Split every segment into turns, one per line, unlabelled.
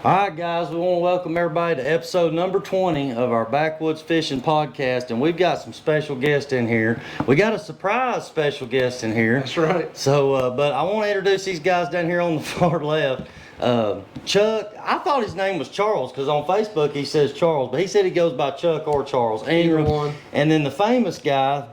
All right, guys, we want to welcome everybody to episode number 20 of our Backwoods Fishing Podcast, and we've got some special guests in here. We got a surprise special guest in here.
That's right.
So, but I want to introduce these guys down here on the far left. Chuck, I thought his name was Charles because on Facebook he says Charles, but he said he goes by Chuck or Charles Ingram.
Either one.
And then the famous guy,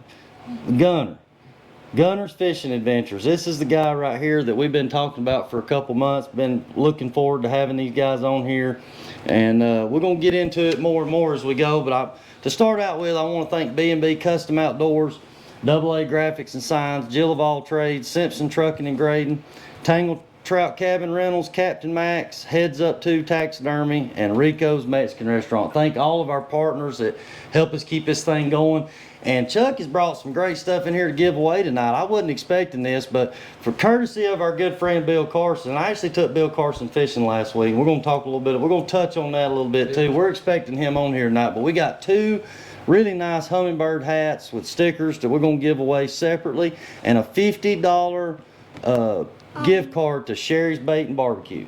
Gunner's Fishing Adventures. This is the guy right here that we've been talking about for a couple months. Been looking forward to having these guys on here, and we're gonna get into it more and more as we go. But to start out with, I want to thank B&B Custom Outdoors, AA Graphics and Signs, Jill of All Trades, Simpson Trucking and Grading, Tangle Trout Cabin Rentals, Captain Max, Heads Up 2 Taxidermy, and Rico's Mexican Restaurant. Thank all of our partners that help us keep this thing going. And Chuck has brought some great stuff in here to give away tonight. I wasn't expecting this, but for courtesy of our good friend Bill Carson, I actually took Bill Carson fishing last week. We're going to talk a little bit. We're going to touch on that a little bit too. We're expecting him on here tonight, but we got two really nice hummingbird hats with stickers that we're going to give away separately, and a $50 gift card to Sherry's Bait and Barbecue.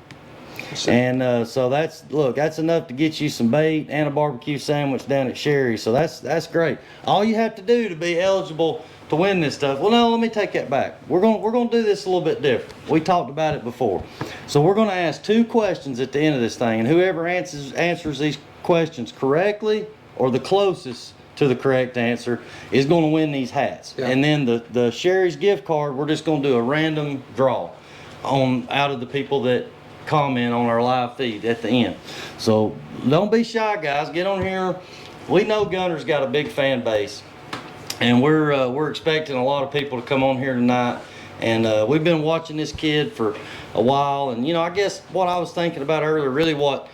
And so that's enough to get you some bait and a barbecue sandwich down at Sherry's. So that's great. All you have to do to be eligible to win this stuff. Well, no, let me take that back. We're gonna do this a little bit different. We talked about it before. So we're gonna ask two questions at the end of this thing, and whoever answers these questions correctly or the closest to the correct answer is going to win these hats. Yeah. And then the Sherry's gift card, we're just going to do a random draw out of the people that comment on our live feed at the end. So don't be shy, guys. Get on here. We know Gunner's got a big fan base, and we're expecting a lot of people to come on here tonight. And we've been watching this kid for a while, and I guess what I was thinking about earlier, really what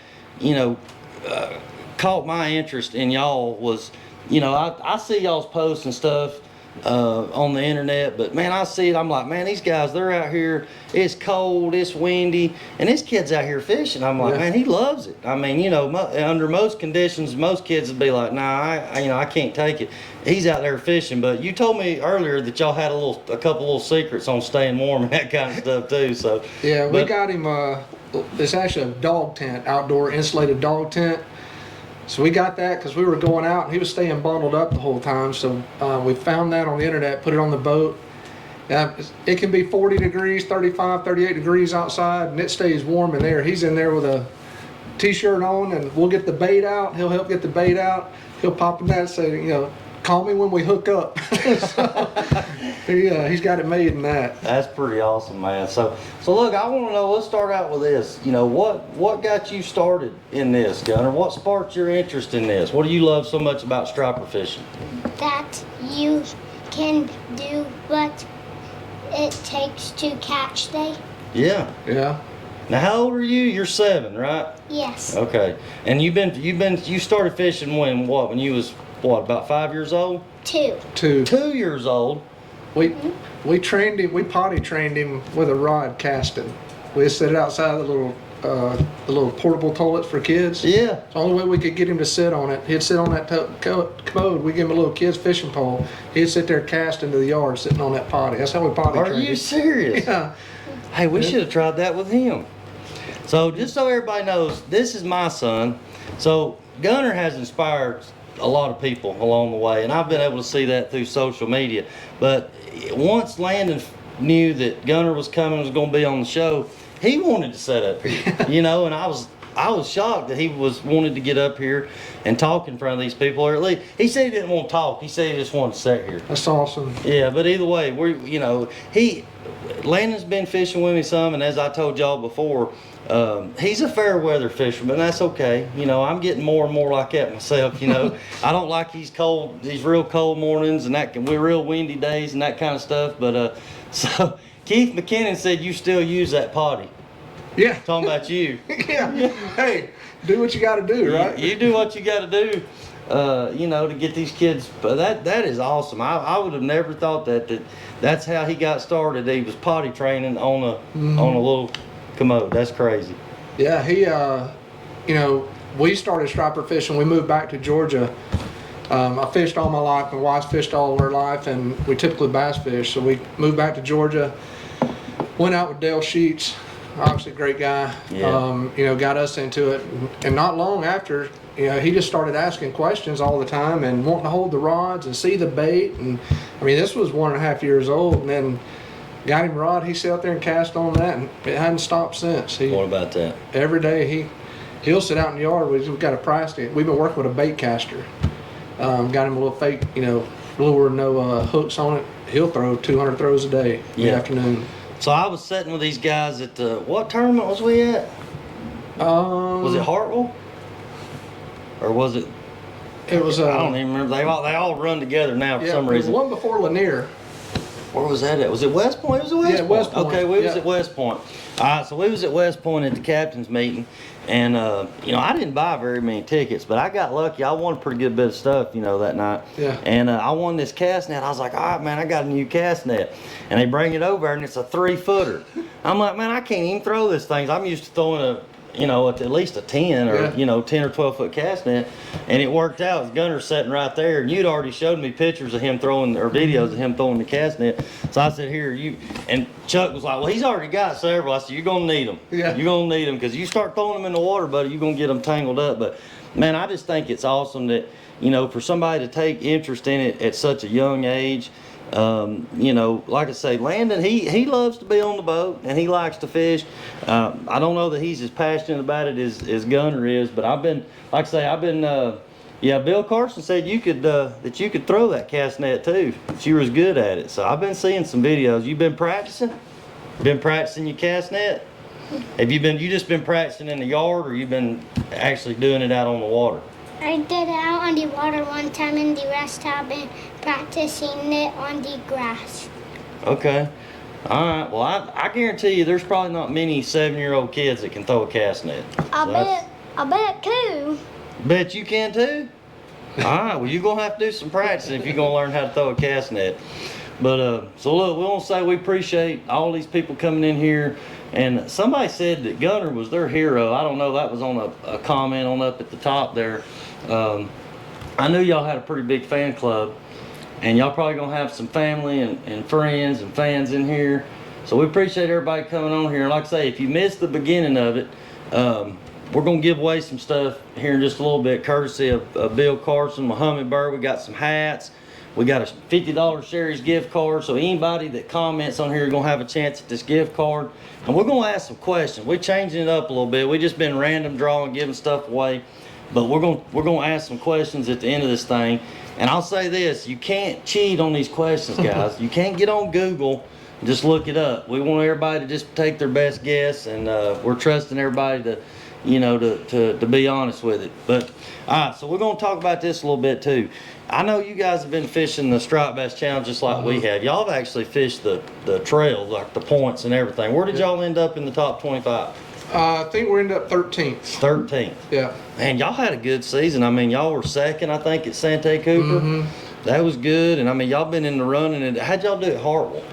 caught my interest in y'all was, I see y'all's posts and stuff on the internet, but man, I see it, I'm like, man, these guys, they're out here, it's cold, it's windy, and this kid's out here fishing. I'm like, man, he loves it. I mean, under most conditions, most kids would be like, nah, I can't take it. He's out there fishing. But you told me earlier that y'all had a couple little secrets on staying warm and that kind of stuff too. So
yeah, we got him it's actually a dog tent, outdoor insulated dog tent. So we got that because we were going out and he was staying bundled up the whole time. So we found that on the internet, put it on the boat. It can be 40 degrees, 35, 38 degrees outside, and it stays warm in there. He's in there with a t-shirt on, and we'll get the bait out. He'll help get the bait out. He'll pop in that and say, call me when we hook up. So he's got it made in that.
That's pretty awesome, man. So look, I want to know, let's start out with this. What got you started in this, Gunnar? What sparked your interest in this? What do you love so much about striper fishing?
That you can do what it takes to catch they.
Yeah.
Yeah.
Now, how old are you? You're 7, right?
Yes.
Okay. And you started fishing when you was about 5 years old?
2.
2 years old.
We trained him. We potty trained him with a rod casting. We just set it outside the little portable toilet for kids.
Yeah.
It's the only way we could get him to sit on it. He'd sit on that commode. We give him a little kid's fishing pole. He'd sit there cast into the yard, sitting on that potty. That's how we potty trained him.
Are you serious?
Yeah.
Hey, we should have tried that with him. So just so everybody knows, this is my son. So Gunnar has inspired a lot of people along the way, and I've been able to see that through social media. But once Landon knew that Gunnar was going to be on the show, he wanted to set up here, and I was shocked that he wanted to get up here and talk in front of these people, or at least he said he didn't want to talk. He said he just wanted to sit here.
That's awesome.
Yeah, but either way, Landon's been fishing with me some, and as I told y'all before, he's a fair weather fisherman, and that's okay. I'm getting more and more like that myself. I don't like these real cold mornings and we're real windy days and that kind of stuff. But so Keith McKinnon said you still use that potty.
Yeah.
Talking about you.
Yeah. Hey, do what you got to do, right?
You do what you got to do. To get these kids. But that is awesome. I would have never thought that's how he got started. He was potty training on a little commode. That's crazy.
Yeah, he we started striper fishing. We moved back to Georgia. I fished all my life. My wife's fished all her life, and we typically bass fish. So we moved back to Georgia. Went out with Dale Sheets. obviously a great guy.
Yeah.
You know, got us into it, and not long after, you know, he just started asking questions all the time and wanting to hold the rods and see the bait. And I mean, this was 1.5 years old, and then got him a rod. He sat out there and cast on that, and it hadn't stopped since.
What about that?
Every day he'll sit out in the yard. We've got a price. We've been working with a bait caster. Got him a little fake, you know, lure, no hooks on it. He'll throw 200 throws a day in the afternoon.
So I was sitting with these guys at the, what tournament was we at? Was it Hartwell? Or was it?
It was.
I don't even remember. They all run together now for some reason.
The one before Lanier.
Where was that at? Was it West Point? It was at West Point.
West Point.
Okay, we was at West Point. All right, so we was at West Point at the captain's meeting, and you know, I didn't buy very many tickets, but I got lucky. I won a pretty good bit of stuff, you know, that night.
Yeah.
And I won this cast net. I was like, all right, man, I got a new cast net, and they bring it over, and it's a 3-footer. I'm like, man, I can't even throw this thing. I'm used to throwing a, you know, at least a 10 or, you know, 10 or 12 foot cast net. And it worked out. Gunnar sitting right there, and you'd already showed me pictures of him throwing, or videos of him throwing the cast net. So I said, here, and Chuck was like, well, he's already got several. I said, you're going to need them.
Yeah.
You're going to need them, because you start throwing them in the water, buddy, you're going to get them tangled up. But, man, I just think it's awesome that, you know, for somebody to take interest in it at such a young age. You know, like I say, Landon, he loves to be on the boat, and he likes to fish. I don't know that he's as passionate about it as Gunnar is, but I've been, like I say, yeah, Bill Carson said you could that you could throw that cast net too, if you was good at it. So I've been seeing some videos. You been practicing? Been practicing your cast net? Have you just been practicing in the yard, or you been actually doing it out on the water?
I did it out on the water one time, and the rest have been practicing it on the grass.
Okay. All right. Well, I guarantee you there's probably not many 7-year-old kids that can throw a cast net.
I bet too.
Bet you can too? All right. Well, you're going to have to do some practicing if you're going to learn how to throw a cast net. But, so look, we want to say we appreciate all these people coming in here. And somebody said that Gunnar was their hero. I don't know. That was on a comment on up at the top there. I knew y'all had a pretty big fan club, and y'all probably gonna have some family and friends and fans in here. So we appreciate everybody coming on here. And like I say, if you missed the beginning of it, we're gonna give away some stuff here in just a little bit, courtesy of Bill Carson, Muhammad Burr. We got some hats. We got a $50 Sherry's gift card. So anybody that comments on here is gonna have a chance at this gift card. And we're gonna ask some questions. We're changing it up a little bit. We just been random drawing, giving stuff away. But we're gonna ask some questions at the end of this thing. And I'll say this, you can't cheat on these questions, guys. You can't get on Google and just look it up. We want everybody to just take their best guess, and we're trusting everybody to, you know, to be honest with it. But all right, so we're gonna talk about this a little bit too. I know you guys have been fishing the Striped Bass Challenge just like we have. Y'all have actually fished the trails, like the points and everything. Where did y'all end up in the top 25?
I think we ended up 13th.
13th.
Yeah.
Man, y'all had a good season. I mean, y'all were second, I think, at Sante Cooper. That was good. And I mean, y'all been in the running. And how'd y'all do at Hartwell?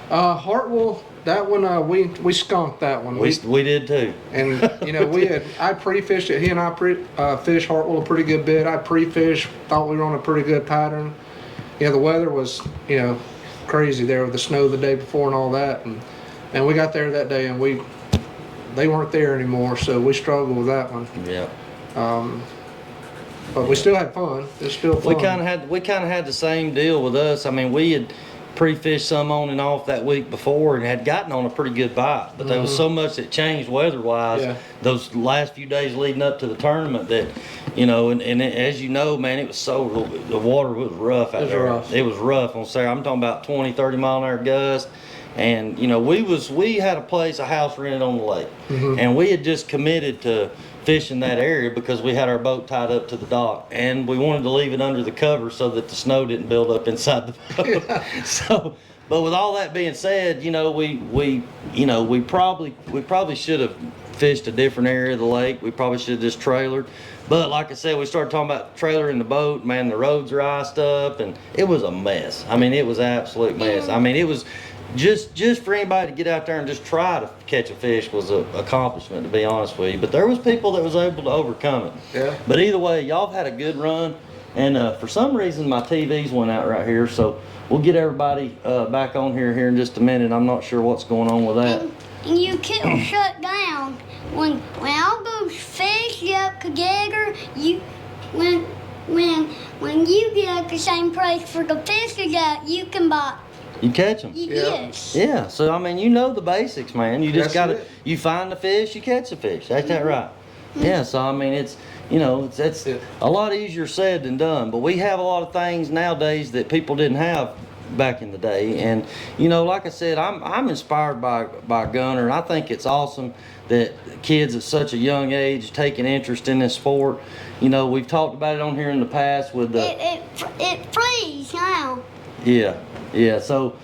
Hartwell, that one, we skunked that one.
We did too.
And, you know, I pre-fished it. He and I fished Hartwell a pretty good bit. I pre-fished, thought we were on a pretty good pattern. You know, the weather was, you know, crazy there with the snow the day before and all that. And we got there that day, and they weren't there anymore, so we struggled with that one.
Yeah.
But we still had fun. It's still fun.
We kind of had the same deal with us. I mean, we had pre-fished some on and off that week before and had gotten on a pretty good bite, but there was so much that changed weather-wise those last few days leading up to the tournament that, you know, and as you know, man, it was the water was rough out there. It was rough on Saturday. I'm talking about 20, 30 mile an hour gust. And, you know, we had a house rented on the lake, and we had just committed to fishing that area because we had our boat tied up to the dock, and we wanted to leave it under the cover so that the snow didn't build up inside the boat. So, but with all that being said, you know, we probably should have fished a different area of the lake. We probably should have just trailered. But like I said, we started talking about trailering the boat. Man, the roads are iced up, and it was a mess. I mean, it was an absolute mess. I mean, it was just for anybody to get out there and just try to catch a fish was an accomplishment, to be honest with you. But there was people that was able to overcome it.
Yeah.
But either way, y'all have had a good run. And for some reason, my TVs went out right here. So we'll get everybody back on here in just a minute. I'm not sure what's going on with that.
and you can shut down. When all those fish up together, you when you get at the same price for the fish that you can buy.
You catch them.
Yes.
Yeah, so I mean, you know the basics, man. You just
That's
gotta,
it.
you find the fish, you catch the fish. Ain't that right? Yeah, so I mean, it's, you know, it's
Yeah.
a lot easier said than done. But we have a lot of things nowadays that people didn't have back in the day. And, you know, like I said, I'm inspired by Gunnar. And I think it's awesome that kids at such a young age taking interest in this sport. You know, we've talked about it on here in the past with the...
It frees now.
Yeah. So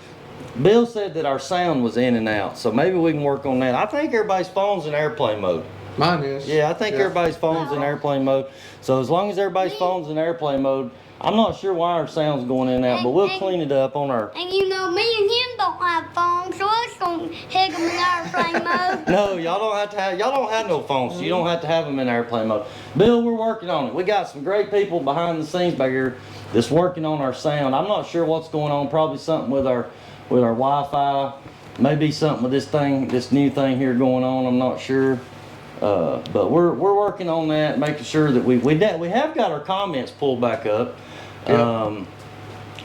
Bill said that our sound was in and out, so maybe we can work on that. I think everybody's phone's in airplane mode.
Mine is.
Yeah, I think everybody's phone's in airplane mode. So as long as everybody's phone's in airplane mode, I'm not sure why our sound's going in and out, but we'll clean it up on our...
And you know, me and him don't have phones, so it's gonna hit them in airplane mode.
No, y'all don't have no phones, so you don't have to have them in airplane mode. Bill, we're working on it. We got some great people behind the scenes back here that's working on our sound. I'm not sure what's going on, probably something with our Wi-Fi, maybe something with this new thing here going on, I'm not sure. But we're working on that, making sure that we have got our comments pulled back up.
Yep.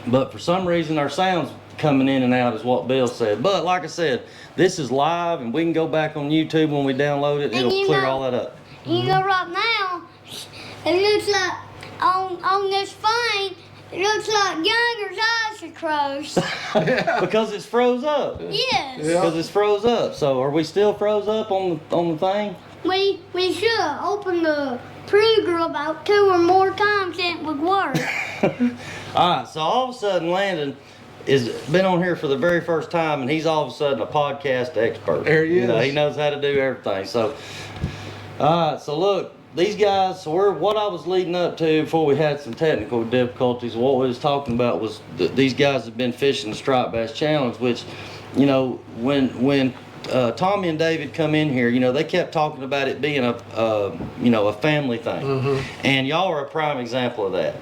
But for some reason our sound's coming in and out is what Bill said. But like I said, this is live and we can go back on YouTube when we download it. It'll clear all that up.
You know, right now, it looks like on this phone, it looks like Gunner's eyes are closed.
Because it's froze up.
Yes.
Yeah.
Because it's froze up. So are we still froze up on the thing?
We should open the program about 2 or more times and it would work.
Alright, so all of a sudden Landon has been on here for the very first time and he's all of a sudden a podcast expert.
There he
You know,
is.
he knows how to do everything. So alright, so look, these guys, so what I was leading up to before we had some technical difficulties, what we was talking about was these guys have been fishing the striped bass challenge, which, you know, when Tommy and David come in here, you know, they kept talking about it being a family thing. And y'all are a prime example of that.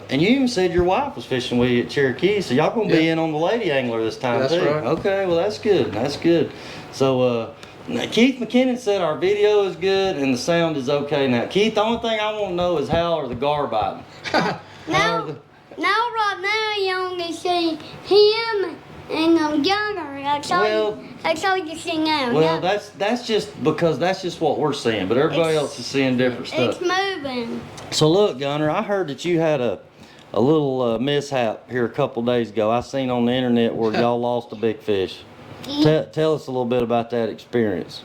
And you even said your wife was fishing with you at Cherokee, so y'all gonna be in on the lady angler this time
That's
too.
right.
Okay, well that's good. So now, Keith McKinnon said our video is good and the sound is okay. Now Keith, the only thing I want to know is how are the gar biting?
Now right now you only see him and Gunner. That's all you see now.
Well,
Now,
that's just because that's just what we're seeing, but everybody else is seeing different
it's
stuff.
moving.
So look, Gunnar, I heard that you had a little mishap here a couple days ago. I seen on the internet where y'all lost a big fish. Tell us a little bit about that experience.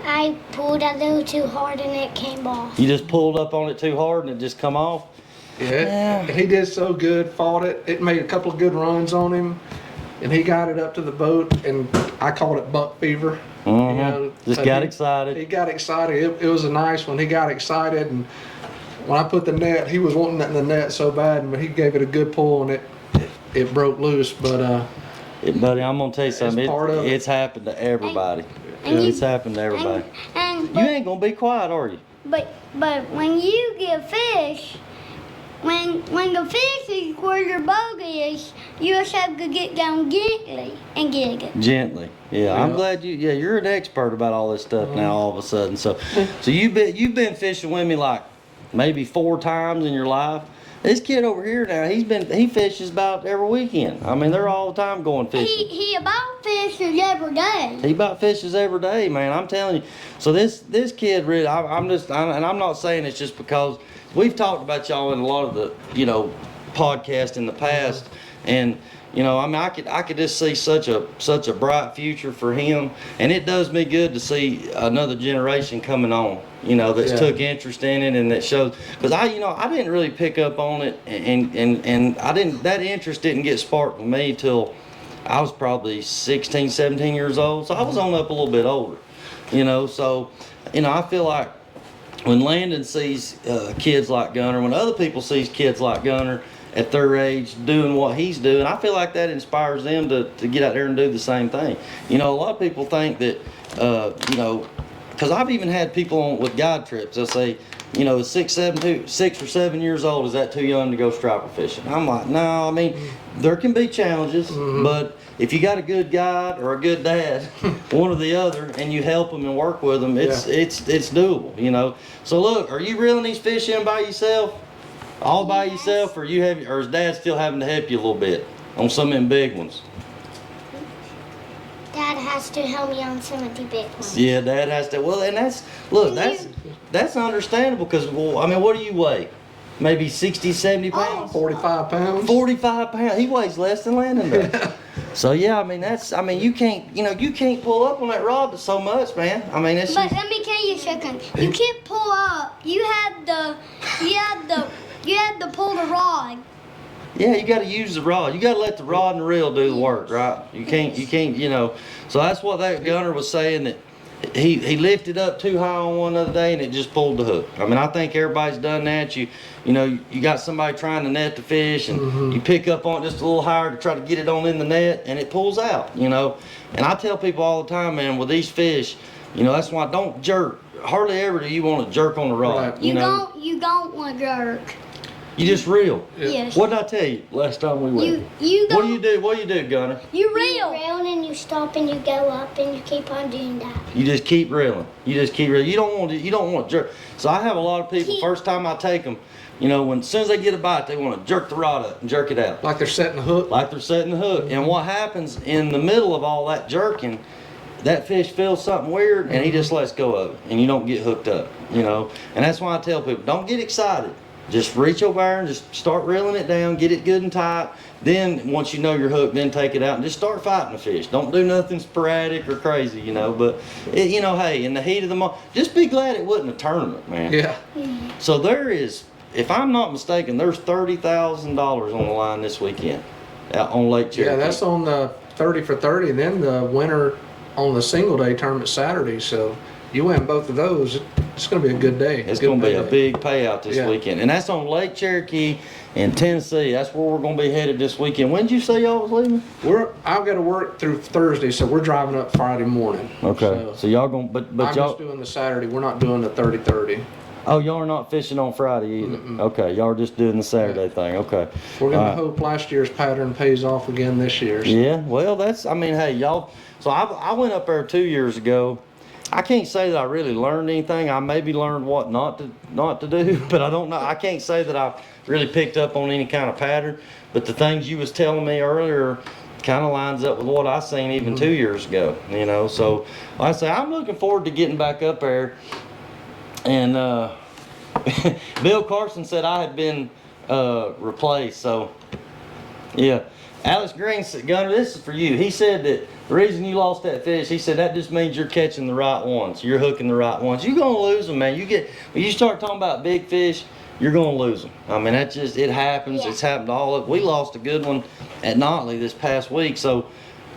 I pulled a little too hard and it came off.
You just pulled up on it too hard and it just come off?
Yeah. He did so good, fought it. It made a couple of good runs on him. And he got it up to the boat, and I called it buck fever.
Mm-hmm.
You know,
Just
but
got
he
excited.
got excited. It was a nice one. He got excited, and when I put the net, he was wanting that in the net so bad, but he gave it a good pull, and it broke loose. But
Buddy, I'm gonna tell you something.
part of it.
It's happened to everybody.
And you-
It's happened to everybody.
And
You ain't gonna be quiet, are you?
but when you get fish, when the fish is where your boat is, you just have to get down gently and get it.
Gently. Yeah, I'm
Yeah.
glad you're an expert about all this stuff now all of a sudden. So you've been fishing with me like maybe 4 times in your life. This kid over here now, he fishes about every weekend. I mean, they're all the time going fishing.
He about fishes every day.
He about fishes every day, man. I'm telling you. So this kid really, and I'm not saying it's just because we've talked about y'all in a lot of the podcasts in the past, and I mean, I could just see such a bright future for him, and it does me good to see another generation coming on. That's took interest in it and that shows, because I didn't really pick up on it, and that interest didn't get sparked in me till I was probably 16, 17 years old. So I was on up a little bit older, so I feel like when Landon sees kids like Gunnar, when other people sees kids like Gunnar at their age doing what he's doing, I feel like that inspires them to get out there and do the same thing. A lot of people think that, because I've even had people on with guide trips, they'll say, you know, 6 or 7 years old, is that too young to go striper fishing? I'm like, no, I mean, there can be challenges, but if you got a good guide or a good dad, one or the other, and you help them and work with them, it's doable, you know. So look, are you reeling these fish in by yourself? All by yourself, or or is Dad still having to help you a little bit on some of them big ones?
Dad has to help me on some of the big ones.
Yeah, Dad has to. Well, and that's understandable because, well, I mean, what do you weigh? Maybe 60, 70 pounds?
45 pounds.
45 pounds. He weighs less than Landon does. So yeah, I mean, you can't pull up on that rod so much, man. I mean, it's
But
just,
let me tell you something. You can't pull up. You had to pull the rod.
yeah, you got to use the rod. You got to let the rod and the reel do the work, right? You can't, you know. So that's what that Gunnar was saying, that he lifted up too high on one other day and it just pulled the hook. I mean, I think everybody's done that. You know, you got somebody trying to net the fish and you pick up on it just a little higher to try to get it on in the net and it pulls out, you know. And I tell people all the time, man, with these fish, you know, that's why don't jerk. Hardly ever do you want to jerk on the rod.
Right.
You
know?
don't want to jerk.
You just reel.
Yes.
What did I tell you last time we went?
You
What
don't.
do you do? What do you do, Gunnar?
You
You
reel.
reel and you stop and you go up and you keep on doing that.
You just keep reeling. You just keep reeling. You don't want to jerk. So I have a lot of people.
Keep-
First time I take them, you know, as soon as they get a bite, they want to jerk the rod up and jerk it out,
Like they're setting a hook.
like they're setting the hook. And what happens in the middle of all that jerking? That fish feels something weird and he just lets go of it, and you don't get hooked up. You know, and that's why I tell people, don't get excited. Just reach over there and just start reeling it down, get it good and tight. Then once you know you're hooked, then take it out and just start fighting the fish. Don't do nothing sporadic or crazy, you know. But you know, hey, in the heat of the moment, just be glad it wasn't a tournament, man.
Yeah.
So there is, if I'm not mistaken, there's $30,000 on the line this weekend out on Lake Cherokee.
Yeah, that's on the 30 for 30, and then the winner on the single day tournament Saturday. So you win both of those, it's going to be a good day.
It's
Good
going to be a
payday.
big payout this
Yeah.
weekend. And that's on Lake Cherokee in Tennessee. That's where we're going to be headed this weekend. When did you say y'all was leaving?
I've got to work through Thursday, so we're driving up Friday morning.
Okay. So y'all going, but
I'm
y'all,
just doing the Saturday. We're not doing the 30-30.
oh, y'all are not fishing on Friday either. Okay. Y'all are just doing the Saturday thing. Okay.
We're going to
All right.
hope last year's pattern pays off again this year.
Yeah. Well, I mean, hey, y'all, so I went up there 2 years ago. I can't say that I really learned anything. I maybe learned what not to do, but I don't know. I can't say that I really picked up on any kind of pattern. But the things you was telling me earlier kind of lines up with what I seen even 2 years ago. You know, so like I say I'm looking forward to getting back up there. And Bill Carson said I had been replaced. So yeah. Alex Green said, Gunnar, this is for you. He said that the reason you lost that fish, he said that just means you're catching the right ones. You're hooking the right ones. You're going to lose them, man. When you start talking about big fish, you're going to lose them. I mean, it happens.
Yeah.
It's happened to all of We lost a good one at Notley this past week. So,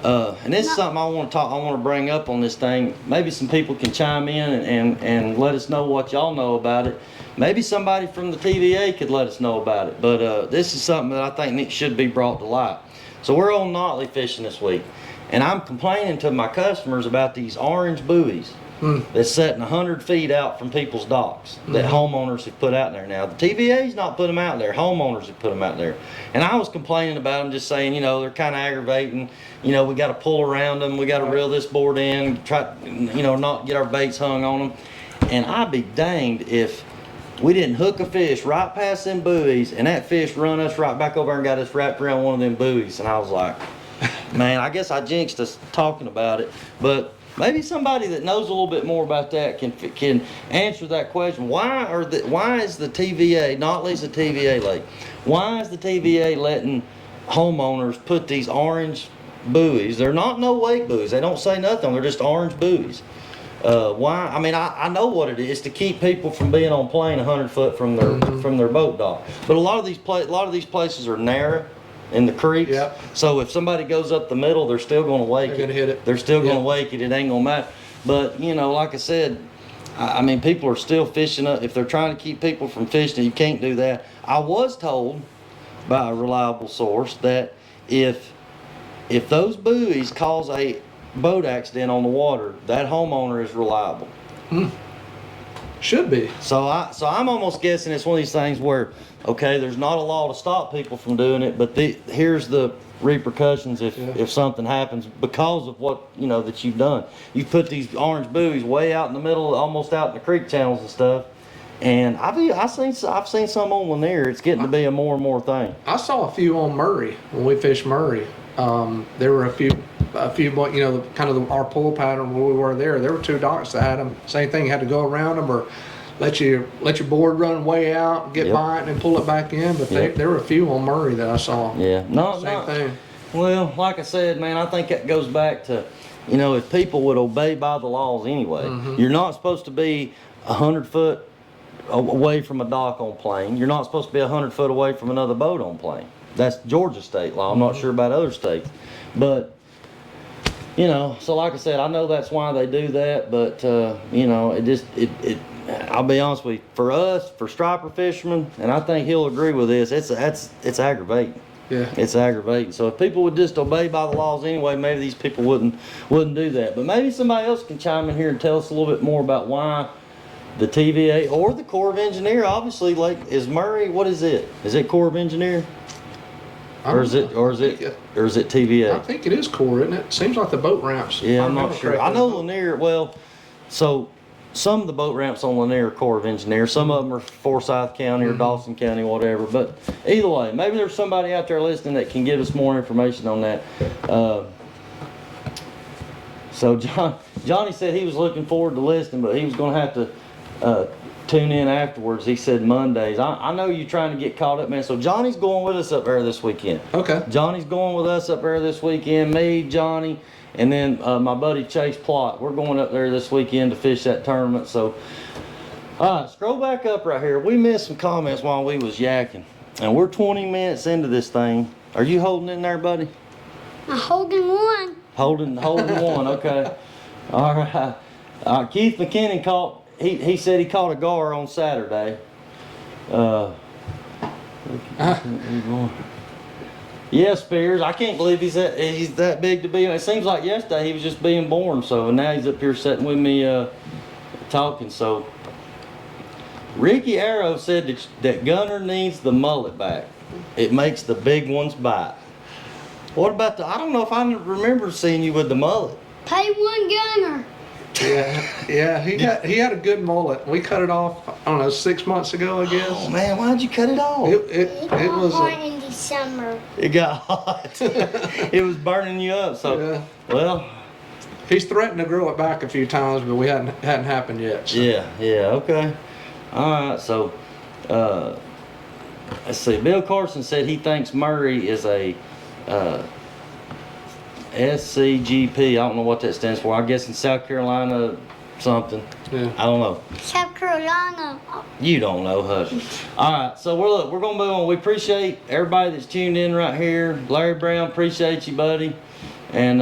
and this is something I want to bring up on this thing. Maybe some people can chime in and let us know what y'all know about it. Maybe somebody from the TVA could let us know about it. But this is something that I think should be brought to light. So we're on Notley fishing this week, and I'm complaining to my customers about these orange buoys that's setting 100 feet out from people's docks that homeowners have put out there. Now, the TVA's not put them out there. Homeowners have put them out there. And I was complaining about them, just saying, you know, they're kind of aggravating. You know, we got to pull around them. We got to reel this board in, try, you know, not get our baits hung on them. And I'd be danged if we didn't hook a fish right past them buoys and that fish run us right back over and got us wrapped around one of them buoys. And I was like, man, I guess I jinxed us talking about it. But maybe somebody that knows a little bit more about that can answer that question. Why is the TVA, Notley's a TVA lake, why is the TVA letting homeowners put these orange buoys? They're not no wake buoys. They don't say nothing. They're just orange buoys. Why? I mean, I know what it is, to keep people from being on plane 100 foot from their boat dock. But a lot of these places are narrow in the creeks.
Yep.
So if somebody goes up the middle, they're still going to wake
They're gonna hit it.
They're still going to
Yep.
wake it. It ain't going to matter. But you know, like I said, I mean, people are still fishing up. If they're trying to keep people from fishing, you can't do that. I was told by a reliable source that if those buoys cause a boat accident on the water, that homeowner is reliable.
Should be.
So I'm almost guessing it's one of these things where, okay, there's not a law to stop people from doing it, but here's the repercussions if something happens because of what, you know, that you've done. You put these orange buoys way out in the middle, almost out in the creek channels and stuff. And I've seen some on Lanier. It's getting to be a more and more thing.
I saw a few on Murray when we fished Murray. There were a few, you know, our pull pattern where we were there. There were 2 docks that had them. Same thing, you had to go around them or let your board run way out, get by it, and pull it back in. But there were a few on Murray that I saw.
Yeah,
Same thing.
Well, like I said, man, I think that goes back to, you know, if people would obey by the laws anyway. You're not supposed to be 100 foot away from a dock on plane. You're not supposed to be 100 foot away from another boat on plane. That's Georgia state law. I'm not sure about other states, but you know, so like I said, I know that's why they do that, but you know, I'll be honest with you, for us, for striper fishermen, and I think he'll agree with this, it's aggravating.
Yeah.
It's aggravating. So if people would just obey by the laws anyway, maybe these people wouldn't do that. But maybe somebody else can chime in here and tell us a little bit more about why the TVA or the Corps of Engineer, obviously, like, is Murray, what is it? Is it Corps of Engineer? Or is it TVA?
I think it is Corps, isn't it? Seems like the boat ramps.
Yeah, I'm not sure. I know Lanier, well, so some of the boat ramps on Lanier are Corps of Engineers. Some of them are Forsyth County or Dawson County, whatever. But either way, maybe there's somebody out there listening that can give us more information on that. So Johnny said he was looking forward to listening, but he was going to have to tune in afterwards. He said Mondays. I know you're trying to get caught up, man. So Johnny's going with us up there this weekend.
Okay.
Johnny's going with us up there this weekend. Me, Johnny, and then my buddy Chase Plott. We're going up there this weekend to fish that tournament. So, all right, scroll back up right here. We missed some comments while we was yakking, and we're 20 minutes into this thing. Are you holding in there, buddy?
I'm holding one.
Holding one, okay. All right. Keith McKinnon caught, he said he caught a gar on Saturday. Yeah, Spears, I can't believe he's that big to be. It seems like yesterday he was just being born, so now he's up here sitting with me talking. So Ricky Arrow said that Gunnar needs the mullet back. It makes the big ones bite. What about I don't know if I remember seeing you with the mullet.
Pay one Gunner.
Yeah, he had a good mullet. We cut it off, I don't know, 6 months ago, I guess.
Oh man, why'd you cut it off?
It was
born in December.
It got hot. It was burning you up. So,
Yeah.
Well,
he's threatened to grow it back a few times, but we hadn't happened yet. So.
yeah, okay. All right, so let's see. Bill Carson said he thinks Murray is a SCGP. I don't know what that stands for. I guess in South Carolina something.
Yeah.
I don't know.
South Carolina.
You don't know, hush. All right, so we're gonna move on. We appreciate everybody that's tuned in right here. Larry Brown, appreciate you, buddy. And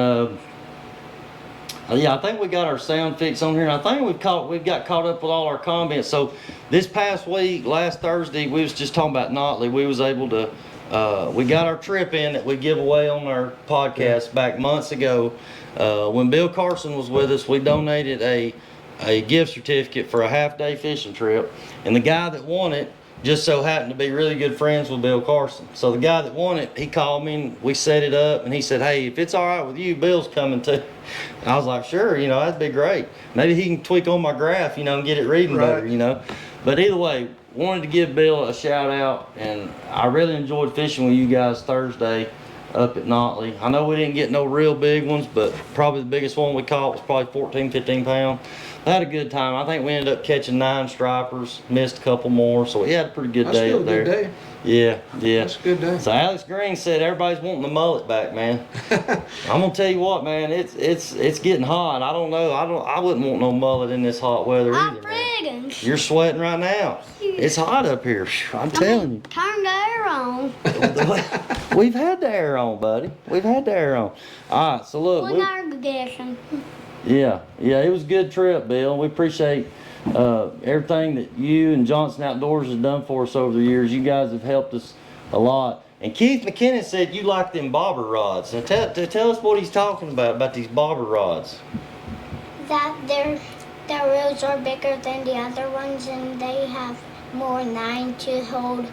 yeah, I think we got our sound fix on here. And I think we got caught up with all our comments. So this past week, last Thursday, we was just talking about Notley. We was able to. We got our trip in that we give away on our podcast back months ago. When Bill Carson was with us, we donated a gift certificate for a half-day fishing trip, and the guy that won it just so happened to be really good friends with Bill Carson. So the guy that won it, he called me and we set it up, and he said, "Hey, if it's all right with you, Bill's coming too." And I was like, "Sure, you know, that'd be great. Maybe he can tweak on my graph, you know, and get it reading better, you know." But either way, wanted to give Bill a shout out, and I really enjoyed fishing with you guys Thursday up at Notley. I know we didn't get no real big ones, but probably the biggest one we caught was probably 14, 15 pound. I had a good time. I think we ended up catching 9 stripers, missed a couple more, so we had a pretty good day up there.
That's still a good day.
Yeah.
That's a good day.
So Alex Green said everybody's wanting the mullet back, man. I'm gonna tell you what, man, it's getting hot. I don't know. I wouldn't want no mullet in this hot weather
I'm
either, man.
friggin'.
You're sweating right now. It's hot up here. I'm telling you.
Turn the air on.
We've had the air on, buddy. We've had the air on. All right, so look.
One hour guessing.
Yeah, it was a good trip, Bill. We appreciate everything that you and Johnson Outdoors has done for us over the years. You guys have helped us a lot. And Keith McKinnon said you like them bobber rods. Now tell us what he's talking about these bobber rods.
That they're their reels are bigger than the other ones, and they have more line to hold.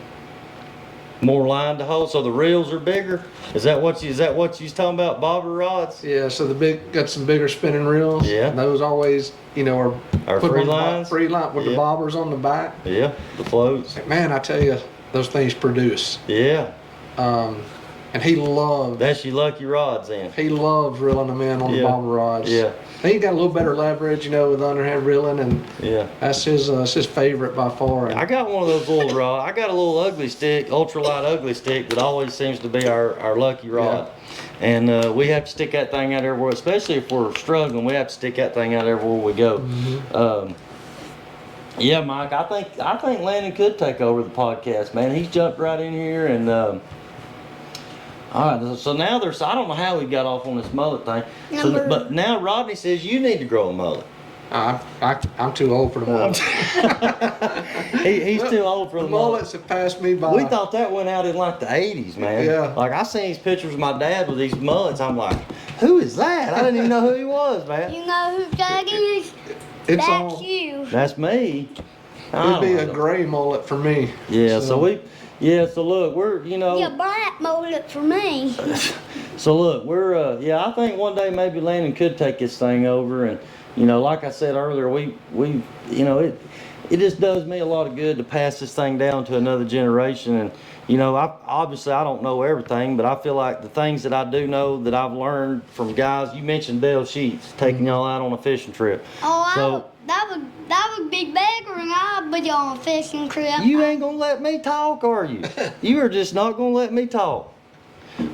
More line to hold, so the reels are bigger? Is that what you was talking about, bobber rods?
Yeah, so got some bigger spinning reels.
Yeah.
And those always, are
Our
put
free
on the
lines?
free line with the
Yeah.
bobbers on the back.
Yeah, the floats.
Man, I tell you, those things produce.
Yeah,
And he loves
lucky rods then.
reeling them in on the
Yeah.
bobber rods.
Yeah,
He got a little better leverage, with underhand reeling, and
yeah.
that's his favorite by far.
I got one of those little rods. I got a little ugly stick, ultralight ugly stick that always seems to be our lucky rod. And we have to stick that thing out everywhere, especially if we're struggling. We have to stick that thing out everywhere we go. Yeah, Mike, I think Landon could take over the podcast, man. He's jumped right in here, and all right. So now I don't know how we got off on this mullet thing. But now Rodney says you need to grow a mullet.
I'm too old for the mullet.
He's too old for the
mullets have passed me by.
We thought that went out in like the 80s, man.
Yeah.
Like I seen these pictures of my dad with these mullets. I'm like, who is that? I didn't even know who he was, man.
You know who Doug is?
It's
That's
all.
you.
That's me.
It'd be a gray mullet for me.
Yeah. So look, we're
Yeah, black mullet for me.
So look, we're I think one day maybe Landon could take this thing over, and like I said earlier, it just does me a lot of good to pass this thing down to another generation. And I don't know everything, but I feel like the things that I do know that I've learned from guys. You mentioned Dale Sheets taking y'all out on a fishing trip.
Oh, that would be better than I'll be on a fishing trip.
You ain't gonna let me talk, are you? You are just not gonna let me talk.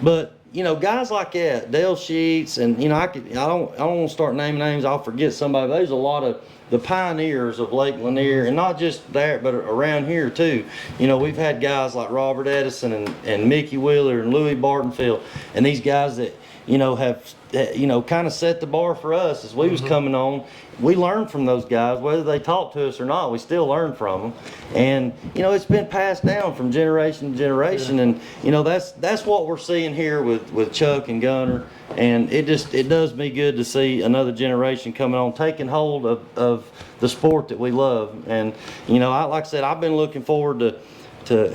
But guys like that, Dale Sheets, and I don't want to start naming names. I'll forget somebody. But there's a lot of the pioneers of Lake Lanier, and not just there, but around here too. We've had guys like Robert Edison and Mickey Wheeler and Louis Bartonfield, and these guys that have kind of set the bar for us as we was coming on. We learned from those guys, whether they talk to us or not. We still learn from them, and it's been passed down from generation to generation. Yeah. And that's what we're seeing here with Chuck and Gunnar, and it does me good to see another generation coming on, taking hold of the sport that we love. And like I said, I've been looking forward to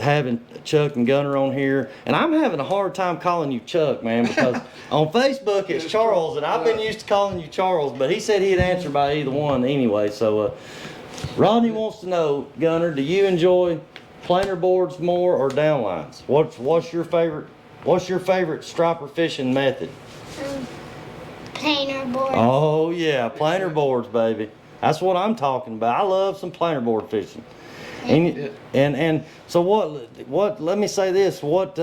having Chuck and Gunnar on here, and I'm having a hard time calling you Chuck, man, because on Facebook it's Charles, and I've been used to calling you Charles, but he said he'd answer by either one anyway. So Rodney wants to know, Gunnar, do you enjoy planer boards more or downlines? What's your favorite striper fishing method?
Planer board.
Oh yeah, planer boards, baby. That's what I'm talking about. I love some planer board fishing. And so what let me say this, a lot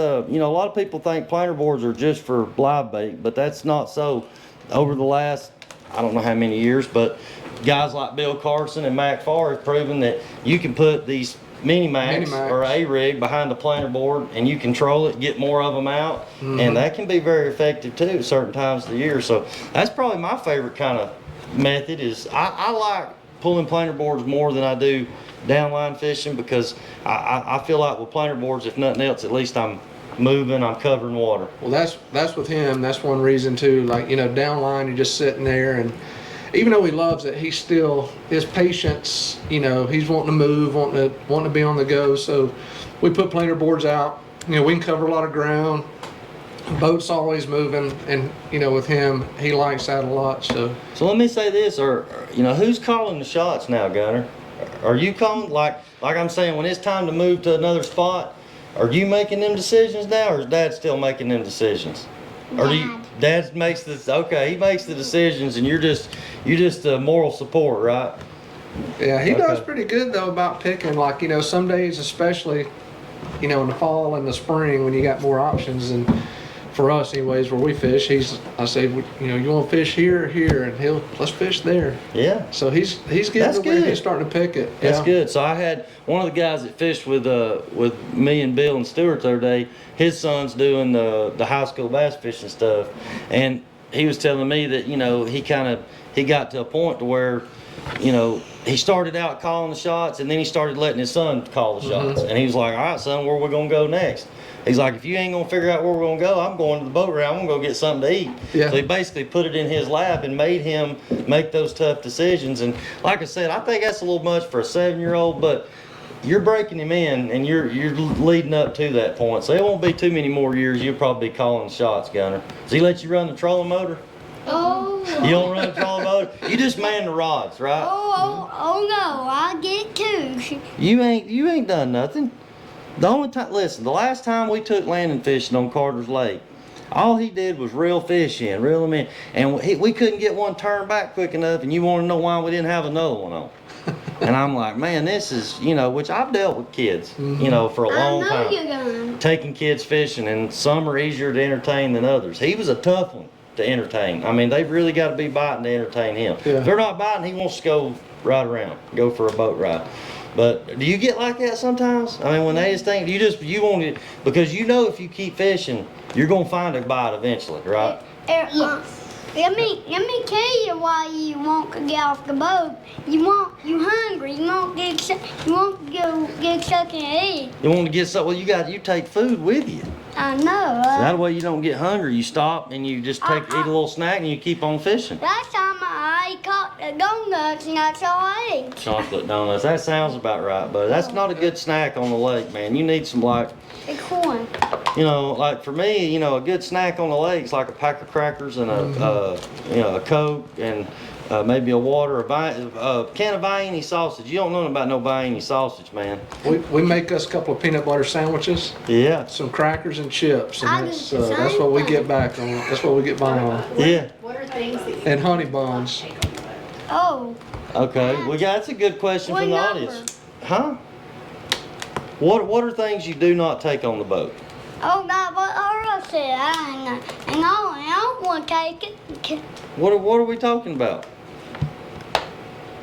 of people think planer boards are just for live bait, but that's not so. Over the last, I don't know how many years, but guys like Bill Carson and Mac Farr have proven that you can put these Mini-Max or A-rig behind the planer board and you control it, get more of them out, and that can be very effective too at certain times of the year. So that's probably my favorite kind of method. Is I like pulling planer boards more than I do downline fishing, because I feel like with planer boards, if nothing else, at least I'm moving, I'm covering water.
Well, that's with him. That's one reason too. Like downline, you're just sitting there, and even though he loves it, he's still his patience. He's wanting to move, wanting to be on the go. So we put planer boards out. We can cover a lot of ground. Boat's always moving, and with him, he likes that a lot. So
let me say this, or who's calling the shots now, Gunnar? Are you calling, like I'm saying, when it's time to move to another spot? Are you making them decisions now, or is Dad still making them decisions? Or Dad makes this? Okay, he makes the decisions, and you're just moral support, right?
Yeah, he does pretty good though about picking. Like some days, especially in the fall and the spring when you got more options. And for us, anyways, where we fish, I say, you want to fish here or here, and let's fish there.
Yeah.
So he's getting to where he's starting to pick it.
That's good. So I had one of the guys that fished with me and Bill and Stuart the other day. His son's doing the high school bass fishing stuff, and he was telling me that, you know, he got to a point to where, you know, he started out calling the shots, and then he started letting his son call the shots. And he was like, all right, son, where we gonna go next? He's like, if you ain't gonna figure out where we're gonna go, I'm going to the boat ramp. I'm gonna go get something to eat.
Yeah.
So he basically put it in his lap and made him make those tough decisions. And like I said, I think that's a little much for a 7-year-old, but you're breaking him in, and you're leading up to that point. So it won't be too many more years. You'll probably be calling the shots, Gunnar. Does he let you run the trolling motor?
Oh.
You don't run the trolling motor? You just man the rods, right?
Oh no, I get two.
You ain't done nothing. The only time, listen, the last time we took Landon fishing on Carter's Lake, all he did was reel fish in, reel them in, and we couldn't get one turned back quick enough, and you want to know why we didn't have another one on. And I'm like, man, this is, you know, which I've dealt with kids, you know, for a long
I know
time.
you're gonna.
Taking kids fishing, and some are easier to entertain than others. He was a tough one to entertain. I mean, they've really got to be biting to entertain him.
Yeah.
If they're not biting, he wants to go ride around, go for a boat ride. But do you get like that sometimes? I mean, when they just think, you want it, because you know if you keep fishing, you're going to find a bite eventually, right?
Yes. Let me tell you why you won't get off the boat. You hungry. You won't go get something to eat.
You want to get something, well, you take food with you.
I know.
That way you don't get hungry. You stop and you just eat a little snack and you keep on fishing.
Last time I caught the donuts and that's all I ate.
Chocolate donuts. That sounds about right, but that's not a good snack on the lake, man. You need some, like,
The corn.
you know, like for me, you know, a good snack on the lake is like a pack of crackers and a Coke and maybe a water, a can of Vienna sausage. You don't know about no Vienna sausage, man.
We make us a couple of peanut butter sandwiches,
Yeah.
some crackers and chips,
I
and
do
that's
the
that's
same
what we
thing.
get back on. That's what we get by on.
Yeah.
What are things that you
And honey
do not
buns.
take on the boat?
Oh.
Okay. That's a good question
What
from the
number?
audience. Huh? What are things you do not take on the boat?
Oh God, what Earl said. I don't want to take it.
What are we talking about?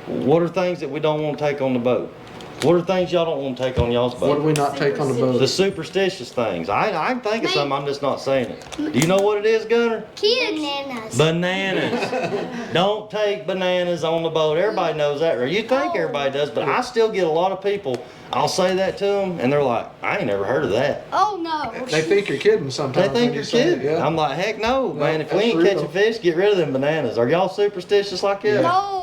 What are things that we don't want to take on the boat? What are things y'all don't want to take on y'all's
What do
boat?
we not take on the boat?
The superstitious things. I can think of some, I'm just not saying it. Do you know what it is, Gunnar?
Kids.
Bananas.
Bananas. Don't take bananas on the boat. Everybody knows that, right? You think everybody does, but I still get a lot of people, I'll say that to them, and they're like, I ain't never heard of that.
Oh no.
They think you're kidding
They
sometimes.
think
when
you're
you say it,
kidding.
Yeah.
I'm like, heck no, man. If we
that's
ain't
real.
catching fish, get rid of them bananas. Are y'all superstitious like that?
No.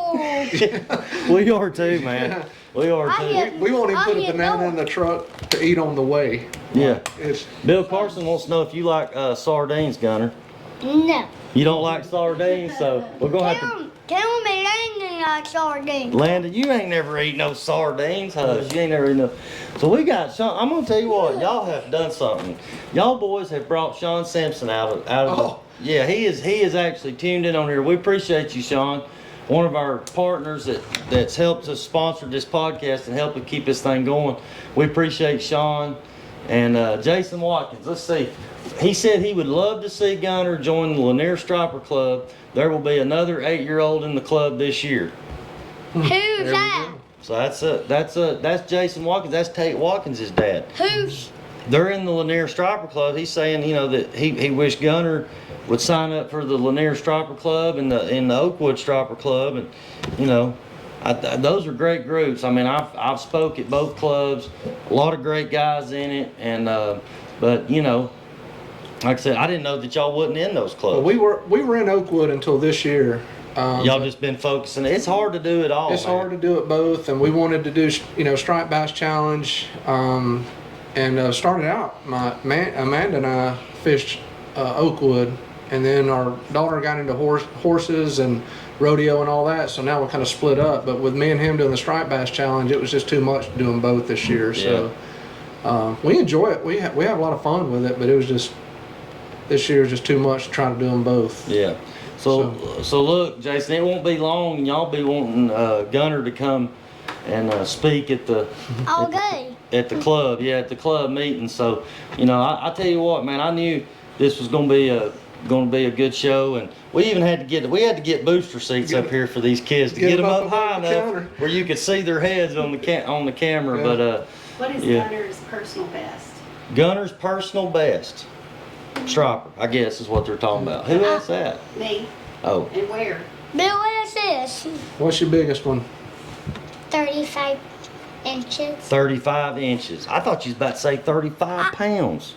We are too, man. We are
I
too.
get-
We won't even put a
I get
banana
no.
in the truck to eat on the way.
Yeah.
It's
Bill Carson wants to know if you like sardines, Gunnar.
No.
You don't like sardines, so we're gonna have to.
Tell me Landon likes sardines.
Landon, you ain't never eaten no sardines, hush. You ain't never eaten no. So we got Sean. I'm gonna tell you what, y'all have done something. Y'all boys have brought Sean Simpson out of
Oh.
Yeah, he is actually tuned in on here. We appreciate you, Sean. One of our partners that's helped us sponsor this podcast and help us keep this thing going. We appreciate Sean and Jason Watkins. Let's see. He said he would love to see Gunnar join the Lanier Striper Club. There will be another 8-year-old in the club this year.
Who's
we
that?
So that's Jason Watkins. That's Tate Watkins' dad.
Who's?
They're in the Lanier Striper Club. He's saying, you know, that he wished Gunnar would sign up for the Lanier Striper Club and the Oakwood Striper Club, and you know, those are great groups. I mean, I've spoke at both clubs, a lot of great guys in it, and but you know, like I said, I didn't know that y'all wasn't in those clubs.
well, we were in Oakwood until this year.
Y'all just been focusing. It's hard to do it all.
It's
man.
hard to do it both, and we wanted to do, Striped Bass Challenge, and started out. Amanda and I fished Oakwood, and then our daughter got into horses and rodeo and all that. So now we're kind of split up. But with me and him doing the Striped Bass Challenge, it was just too much to do them both this year. So we enjoy it. We have a lot of fun with it, but it was just this year is just too much to try to do them both.
Yeah. So look, Jason, it won't be long, and y'all be wanting Gunnar to come and speak at the
All day.
at the club. Yeah, at the club meeting. So, you know, I tell you what, man, I knew this was gonna be a good show, and we even had to get booster seats up here for these kids to get them up high
above the
enough
counter.
where you could see their heads on the camera.
Yeah.
But
What is
Yeah.
Gunner's personal best?
Gunner's personal best. Striper, I guess is what they're talking about. Who asked that?
Me.
Oh,
And where?
Bill, what is this?
What's your biggest one?
35 inches.
35 inches. I thought you was about to say 35 pounds.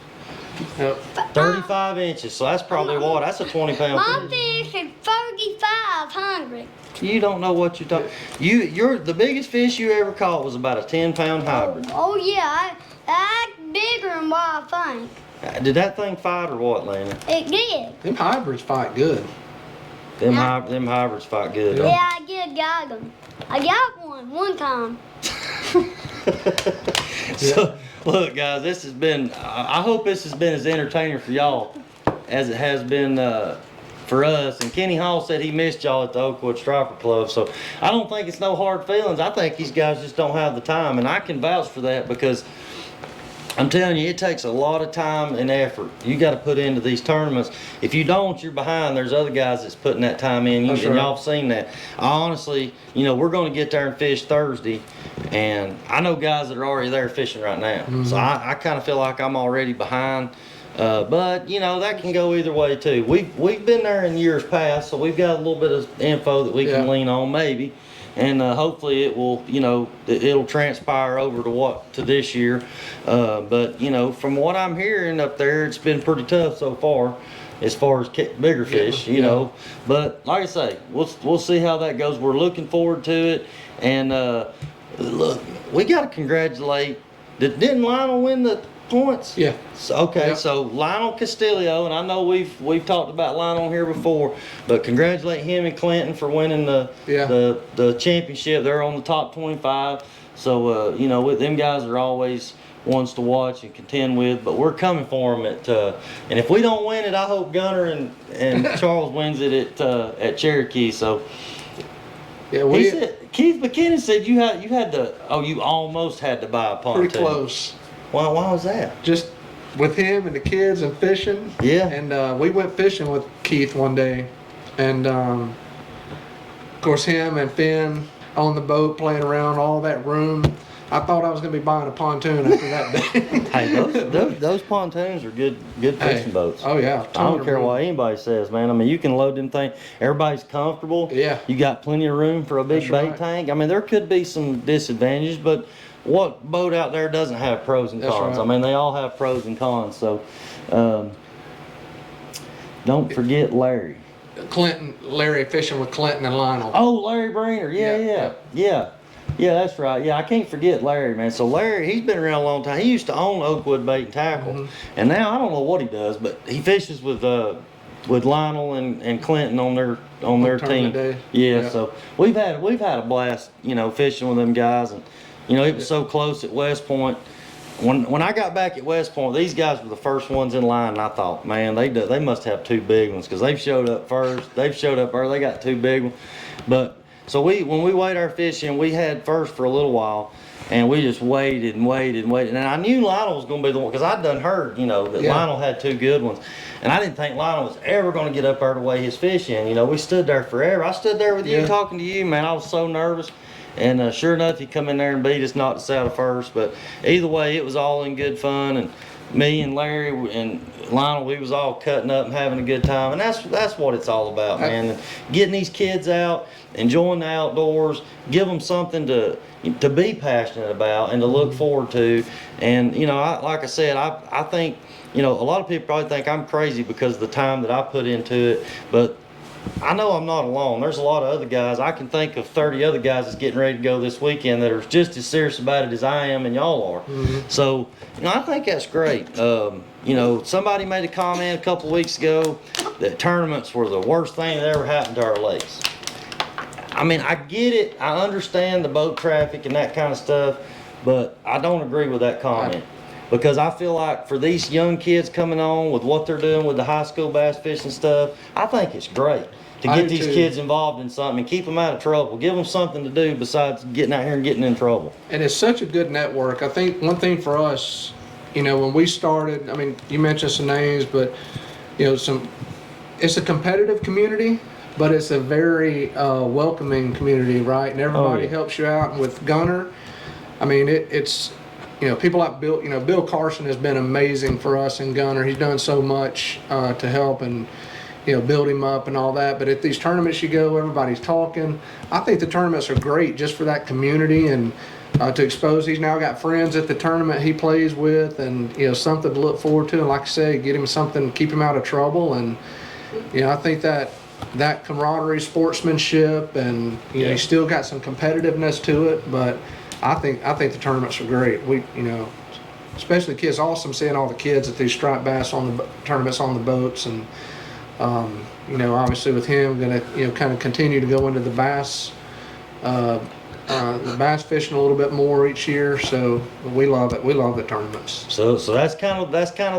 Yep.
35 inches, so that's probably what? That's a 20-pound
My
fish.
fish is 3,500.
You don't know what you're talking. You're the biggest fish you ever caught was about a 10-pound hybrid.
Oh yeah, that's bigger than what I think.
Did that thing fight or what, Landon?
It did.
Them hybrids fight good.
Them hybrids fight good.
Yeah,
Yeah.
I got them. I got one time.
So, look, guys, this has been. I hope this has been as entertaining for y'all as it has been for us. And Kenny Hall said he missed y'all at the Oakwood Striper Club. So I don't think it's no hard feelings. I think these guys just don't have the time, and I can vouch for that because I'm telling you, it takes a lot of time and effort. You got to put into these tournaments. If you don't, you're behind. There's other guys that's putting that time in.
That's
And
right.
y'all have seen that. I honestly, we're going to get there and fish Thursday, and I know guys that are already there fishing right now. So I kind of feel like I'm already behind. But that can go either way too. We've been there in years past, so we've got a little bit of info that we can
Yeah.
lean on maybe. And hopefully it will, it'll transpire over to this year. But from what I'm hearing up there, it's been pretty tough so far as bigger fish,
Yeah.
But like I say, we'll see how that goes. We're looking forward to it. And look, we got to congratulate. Didn't Lionel win the points?
Yeah.
Okay,
Yeah.
so Lionel Castillo, and I know we've talked about Lionel here before, but congratulate him and Clinton for winning the championship. They're on the top 25. So with them guys are always ones to watch and contend with. But we're coming for them and if we don't win it, I hope Gunnar and Charles wins it at Cherokee. So
Yeah,
he said Keith McKinnon said you almost had to buy a pontoon.
pretty close.
Why was that?
Just with him and the kids and fishing.
Yeah.
And we went fishing with Keith one day, and of course him and Finn on the boat playing around all that room. I thought I was gonna be buying a pontoon after that day.
Hey, those pontoons are good fishing boats.
Oh yeah.
I don't care what anybody says, man. I mean, you can load them things. Everybody's comfortable.
Yeah.
You got plenty of room for a big
That's
bait
right.
tank. I mean, there could be some disadvantages, but what boat out there doesn't have pros and
That's
cons?
right.
I mean, they all have pros and cons. So, don't forget Larry.
Larry fishing with Clinton and Lionel.
Oh, Larry Breener. Yeah, that's right. Yeah, I can't forget Larry, man. So Larry, he's been around a long time. He used to own Oakwood Bait and Tackle, and now I don't know what he does, but he fishes with Lionel and Clinton on their team.
tournament day.
Yeah,
Yeah.
so we've had a blast, fishing with them guys, and it was so close at West Point. When I got back at West Point, these guys were the first ones in line, and I thought, man, they must have two big ones because they've showed up first. They've showed up early. They got two big ones, but. So when we weighed our fish in, we had first for a little while, and we just waited and waited and waited. And I knew Lionel was going to be the one because I'd done heard, that
Yeah.
Lionel had two good ones, and I didn't think Lionel was ever going to get up there to weigh his fish in. We stood there forever. I stood there with you
Yeah.
talking to you, man. I was so nervous, and sure enough, he come in there and beat us, knocked us out of first. But either way, it was all in good fun, and me and Larry and Lionel, we was all cutting up and having a good time, and that's what it's all about, man. And getting these kids out, enjoying the outdoors, give them something to be passionate about and to look forward to. And like I said, I think a lot of people probably think I'm crazy because of the time that I put into it, but I know I'm not alone. There's a lot of other guys. I can think of 30 other guys that's getting ready to go this weekend that are just as serious about it as I am and y'all are. So, I think that's great. Somebody made a comment a couple weeks ago that tournaments were the worst thing that ever happened to our lakes. I mean, I get it. I understand the boat traffic and that kind of stuff, but I don't agree with that comment. Because I feel like for these young kids coming on with what they're doing with the high school bass fishing stuff, I think it's great to
I
get
do
these
too.
kids involved in something and keep them out of trouble. Give them something to do besides getting out here and getting in trouble.
And it's such a good network. I think one thing for us, when we started, I mean, you mentioned some names, but it's a competitive community, but it's a very welcoming community, right? And everybody
yeah.
helps you out. And with Gunnar, I mean, it's people like Bill, Bill Carson has been amazing for us in Gunnar. He's done so much to help and, build him up and all that. But at these tournaments you go, everybody's talking. I think the tournaments are great just for that community and to expose. He's now got friends at the tournament he plays with and, something to look forward to. And like I say, get him something, keep him out of trouble. And, I think that camaraderie, sportsmanship, and, he's still got some competitiveness to it. But I think the tournaments are great. We, especially kids. Awesome seeing all the kids at these striped bass on the tournaments on the boats, and obviously with him, gonna kind of continue to go into the bass fishing a little bit more each year. So we love it. We love the tournaments.
So that's kind of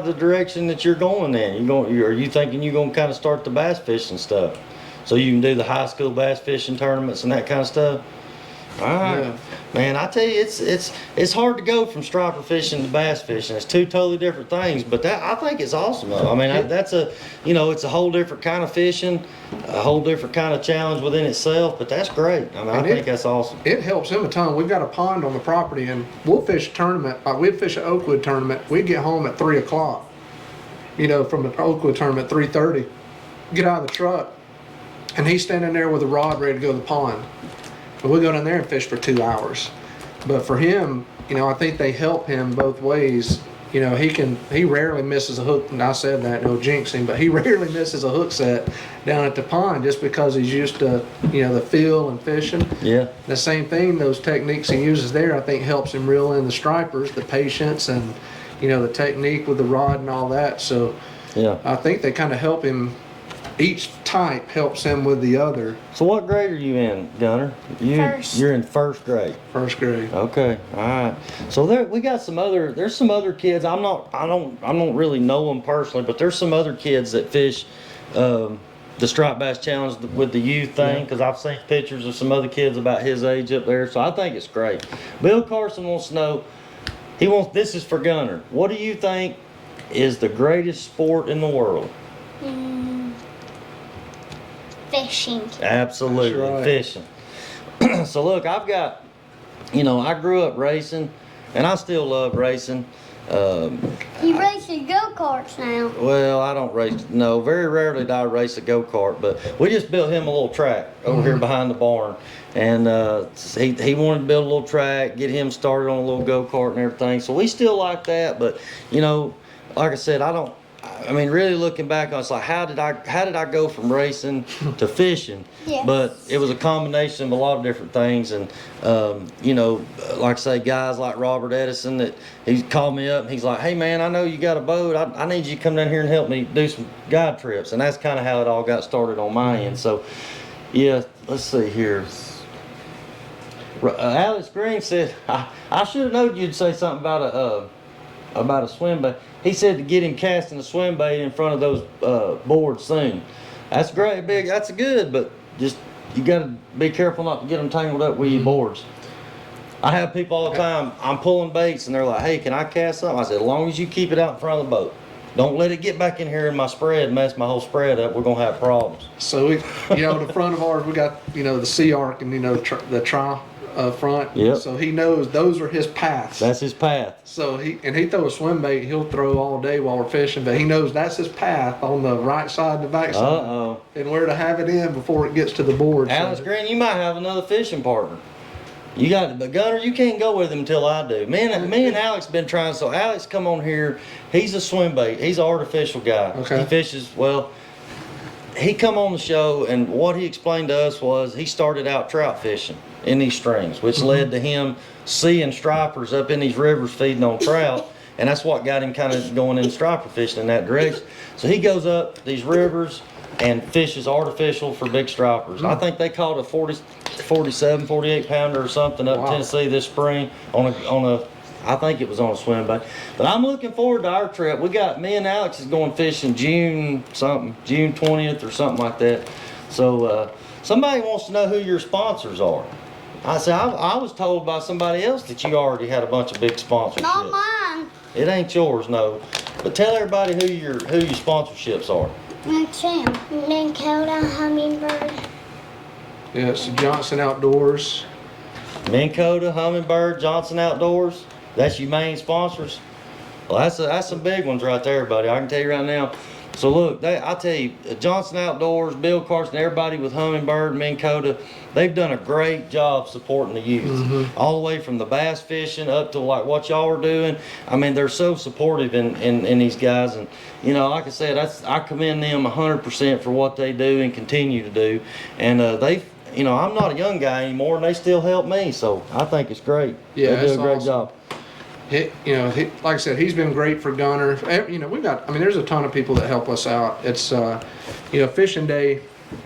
the direction that you're going in. Are you thinking you're gonna kind of start the bass fishing stuff, so you can do the high school bass fishing tournaments and that kind of stuff? All right,
Yeah.
Man. I tell you, it's hard to go from striper fishing to bass fishing. It's two totally different things, but I think it's awesome. Though. I mean, that's it's a whole different kind of fishing, a whole different kind of challenge within itself. But that's great. I mean, I think that's awesome.
It helps him a ton. We've got a pond on the property, and we'll fish a tournament. We'd fish an Oakwood tournament. We'd get home at 3 o'clock. From the Oakwood tournament, 3:30. Get out of the truck, and he's standing there with a rod ready to go to the pond. But we'll go down there and fish for 2 hours. But for him, I think they help him both ways. He rarely misses a hook, and I said that, no jinxing, but he rarely misses a hook set down at the pond just because he's used to, the feel and fishing.
Yeah.
The same thing, those techniques he uses there, I think helps him reel in the stripers, the patience and, the technique with the rod and all that. So
Yeah.
I think they kind of help him. Each type helps him with the other.
So what grade are you in, Gunnar?
First.
You're in first grade.
First grade.
Okay, all right. So we got there's some other kids. I don't really know them personally, but there's some other kids that fish the Striped Bass Challenge with the youth thing, because I've seen pictures of some other kids about his age up there. So I think it's great. Bill Carson wants to know. This is for Gunnar. What do you think is the greatest sport in the world?
Fishing.
Absolutely,
That's right.
fishing. So look, I've got, I grew up racing, and I still love racing.
He races go-karts now.
Well, I don't race. No, very rarely do I race a go-kart, but we just built him a little track over here behind the barn, and he wanted to build a little track, get him started on a little go-kart and everything. So we still like that, but like I said, really looking back on it, it's like how did I go from racing to fishing?
Yes.
But it was a combination of a lot of different things, and like I say, guys like Robert Edison, that he called me up and he's like, hey man, I know you got a boat, I need you to come down here and help me do some guide trips. And that's kind of how it all got started on my end. So yeah, let's see here. Alex Green said, I should have known you'd say something about a swim bait. He said to get him casting a swim bait in front of those boards soon. That's great, big. That's good, but just you got to be careful not to get them tangled up with your boards. I have people all the time. I'm pulling baits and they're like, "Hey, can I cast something?" I said, "As long as you keep it out in front of the boat, don't let it get back in here in my spread and mess my whole spread up. We're gonna have problems."
So we, the front of ours, we got the sea arc and the tri front.
Yep.
So he knows those are his paths.
That's his path.
So he throw a swim bait he'll throw all day while we're fishing, but he knows that's his path on the right side and the back side.
Uh-oh.
And where to have it in before it gets to the board.
Alex Green, you might have another fishing partner. You got it, but Gunnar, you can't go with him until I do. Me and Alex been trying. So Alex, come on here. He's a swim bait. He's an artificial guy.
Okay.
He fishes well. He come on the show, and what he explained to us was he started out trout fishing in these streams, which led to him seeing stripers up in these rivers feeding on trout, and that's what got him kind of going in striper fishing in that direction. So he goes up these rivers and fishes artificial for big stripers. I think they caught a 47, 48 pounder or something up in
Wow.
Tennessee this spring on a I think it was on a swim bait. But I'm looking forward to our trip. Me and Alex is going fishing June 20th or something like that. So somebody wants to know who your sponsors are. I said, I was told by somebody else that you already had a bunch of big sponsorships.
Not mine.
It ain't yours, no. But tell everybody who your sponsorships are.
That's him.
Minn Kota, Hummingbird.
Yeah, it's Johnson Outdoors.
Minn Kota, Hummingbird, Johnson Outdoors. That's your main sponsors. Well, that's some big ones right there, buddy. I can tell you right now. So look, I tell you, Johnson Outdoors, Bill Carson, everybody with Humminbird, Minn Kota, they've done a great job supporting the youth. All the way from the bass fishing up to like what y'all are doing. I mean, they're so supportive in these guys. And, you know, like I said, I commend them 100% for what they do and continue to do. And you know, I'm not a young guy anymore, and they still help me. So I think it's great.
Yeah,
they do a great
awesome.
job.
Like I said, he's been great for Gunnar. You know, there's a ton of people that help us out. It's, you know, fishing day,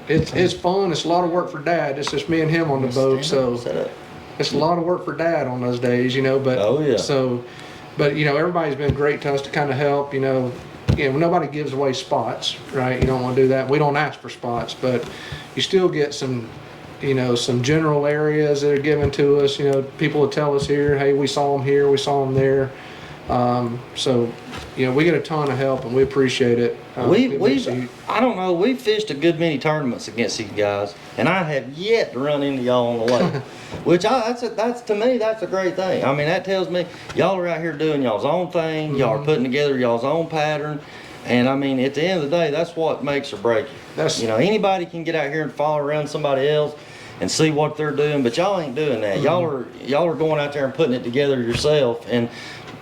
it's fun. It's a lot of work for Dad. It's just me and him on the boat, so it's a lot of work for Dad on those days, you know. But
oh yeah.
But you know, everybody's been great to us to kind of help. You know, nobody gives away spots, right? You don't want to do that. We don't ask for spots, but you still get some. You know, some general areas that are given to us. You know, people will tell us here, hey, we saw them here, we saw them there. So, you know, we get a ton of help and we appreciate it.
I don't know, we've fished a good many tournaments against these guys, and I have yet to run into y'all on the lake. Which that's to me, that's a great thing. I mean, that tells me y'all are out here doing y'all's own thing. Y'all are putting together y'all's own pattern. And I mean, at the end of the day, that's what makes or break you. You know, anybody can get out here and follow around somebody else and see what they're doing, but y'all ain't doing that. Y'all are going out there and putting it together yourself. And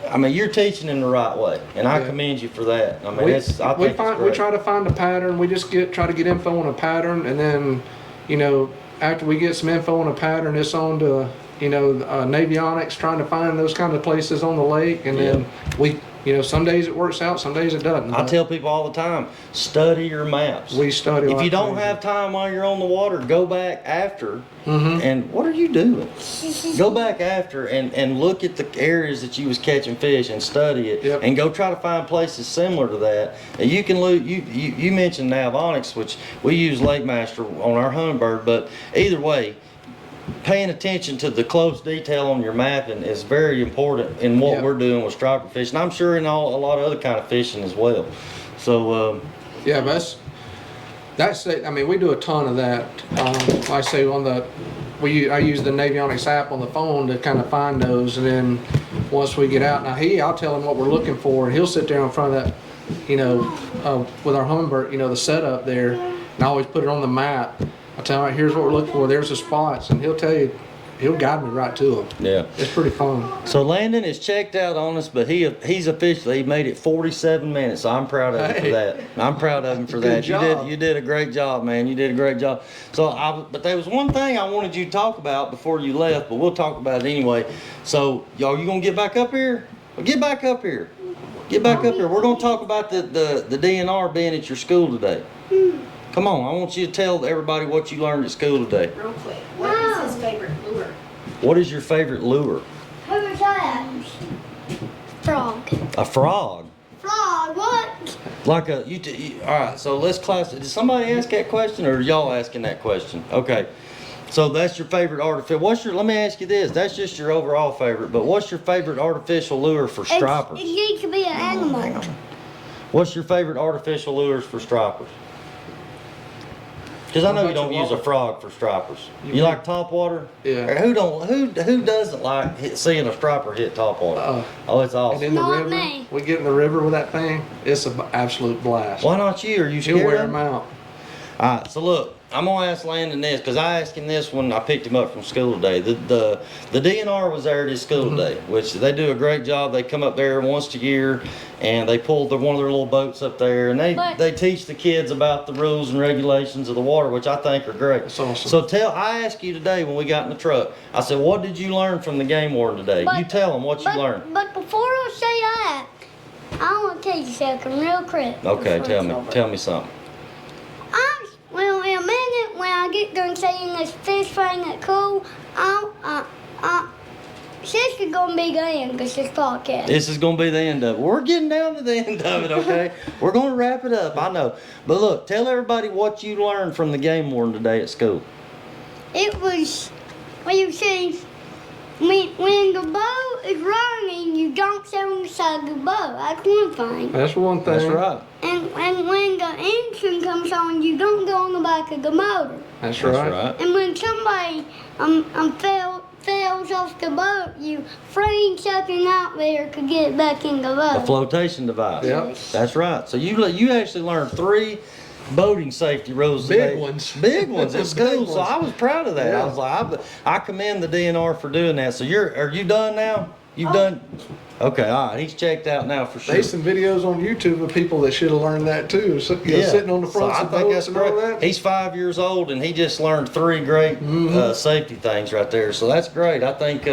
I mean, you're teaching in the right way, and I commend you for that. I mean,
we try to find a pattern. We just try to get info on a pattern, and then, you know, after we get some info on a pattern, it's on to, you know, Navionics, trying to find those kind of places on the lake, and then you know, some days it works out, some days it doesn't.
I tell people all the time, study your maps.
We study.
If you don't have time while you're on the water, go back after. And what are you doing? Go back after and look at the areas that you was catching fish and study it, and go try to find places similar to that. And you can lose. You mentioned Navionics, which we use Lake Master on our Humminbird, but either way, paying attention to the close detail on your mapping is very important in what we're doing with striper fishing. I'm sure in a lot of other kind of fishing as well. So
yeah, but that's it. I mean, we do a ton of that. Like I say, I use the Navionics app on the phone to kind of find those, and then once we get out, I'll tell him what we're looking for, and he'll sit there in front of that, you know, with our Humminbird, you know, the setup there, and I always put it on the map. I tell him, here's what we're looking for. There's the spots, and he'll tell you. He'll guide me right to them. Yeah, it's pretty fun.
So Landon is checked out on us, but he's officially made it 47 minutes. So I'm proud of him for that. I'm proud of him for that. You did a great job, man. You did a great job. So but there was one thing I wanted you to talk about before you left, but we'll talk about it anyway. So y'all, you gonna get back up here? Well, get back up here. Get back up here. We're gonna talk about the DNR being at your school today. Come on, I want you to tell everybody what you learned at school today.
Real quick, what is his favorite lure?
What is your favorite lure?
Who's that? Frog.
A frog?
Frog, what?
Like all right, so let's class it. Did somebody ask that question, or are y'all asking that question? Okay, so that's your favorite artificial. Let me ask you this, that's just your overall favorite, but what's your favorite artificial lure for stripers?
It needs to be an animal.
What's your favorite artificial lures for stripers? Because I know you don't use a frog for stripers. You like topwater?
Yeah.
Who doesn't like seeing a striper hit topwater? Oh, it's awesome.
And in the river, we get in the river with that thing. It's an absolute blast.
Why not you? Are you scared?
He'll wear him out.
All right, so look, I'm gonna ask Landon this because I asked him this when I picked him up from school today. The DNR was there at his school today, which they do a great job. They come up there once a year, and they pull one of their little boats up there, and they teach the kids about the rules and regulations of the water, which I think are great.
That's awesome.
So I asked you today when we got in the truck, I said, what did you learn from the game warden today? You tell them what you learned.
But before I say that, I want to tell you something real quick.
Okay, tell me something.
Well, in a minute, when I get done saying this fish thing at cool, this is gonna be the end of this podcast.
This is gonna be the end of it. We're getting down to the end of it, okay? We're gonna wrap it up, I know. But look, tell everybody what you learned from the game warden today at school.
It was, well, you see, when the bow is running, you don't sit on the side of the bow. That's one thing.
That's one thing.
That's right.
And when the engine comes on, you don't go on the back of the motor.
That's right.
And when somebody falls off the boat, you frame something out there to get it back in the
A
boat.
flotation device.
Yep.
That's right. So you actually learned 3 boating safety rules
Big
today.
ones.
Big ones at
Big
school. So
ones.
I was proud of that.
Yeah.
I was like, I commend the DNR for doing that. So are you done now? You've done? Okay, all right. He's checked out now for sure.
There's some videos on YouTube of people that should have learned that too. So, sitting on the fronts
So
of boats and all that.
He's 5 years old and he just learned 3 great safety things right there. So that's great. I think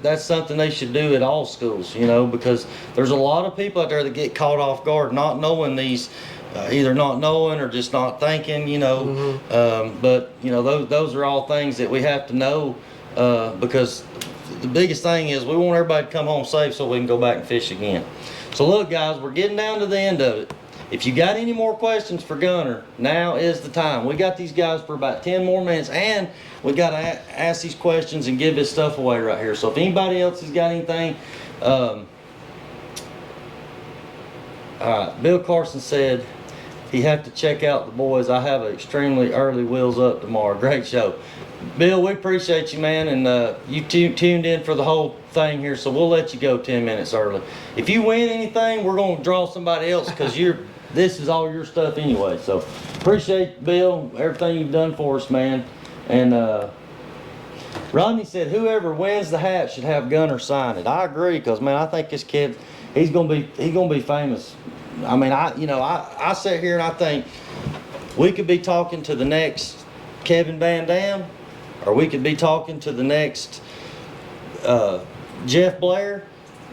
that's something they should do at all schools. Because there's a lot of people out there that get caught off guard, not knowing these. Either not knowing or just not thinking, but those are all things that we have to know because the biggest thing is we want everybody to come home safe so we can go back and fish again. So look, guys, we're getting down to the end of it. If you got any more questions for Gunnar, now is the time. We got these guys for about 10 more minutes, and we got to ask these questions and give this stuff away right here. So if anybody else has got anything, all right, Bill Carson said he have to check out the boys. I have an extremely early Wheels Up tomorrow. Great show. Bill, we appreciate you, man, and you tuned in for the whole thing here, so we'll let you go 10 minutes early. If you win anything, we're going to draw somebody else because this is all your stuff anyway. So appreciate, Bill, everything you've done for us, man. And Rodney said whoever wins the hat should have Gunnar sign it. I agree because, man, I think this kid, he's gonna be famous. I mean, I sit here and I think we could be talking to the next Kevin Van Dam, or we could be talking to the next Jeff Blair.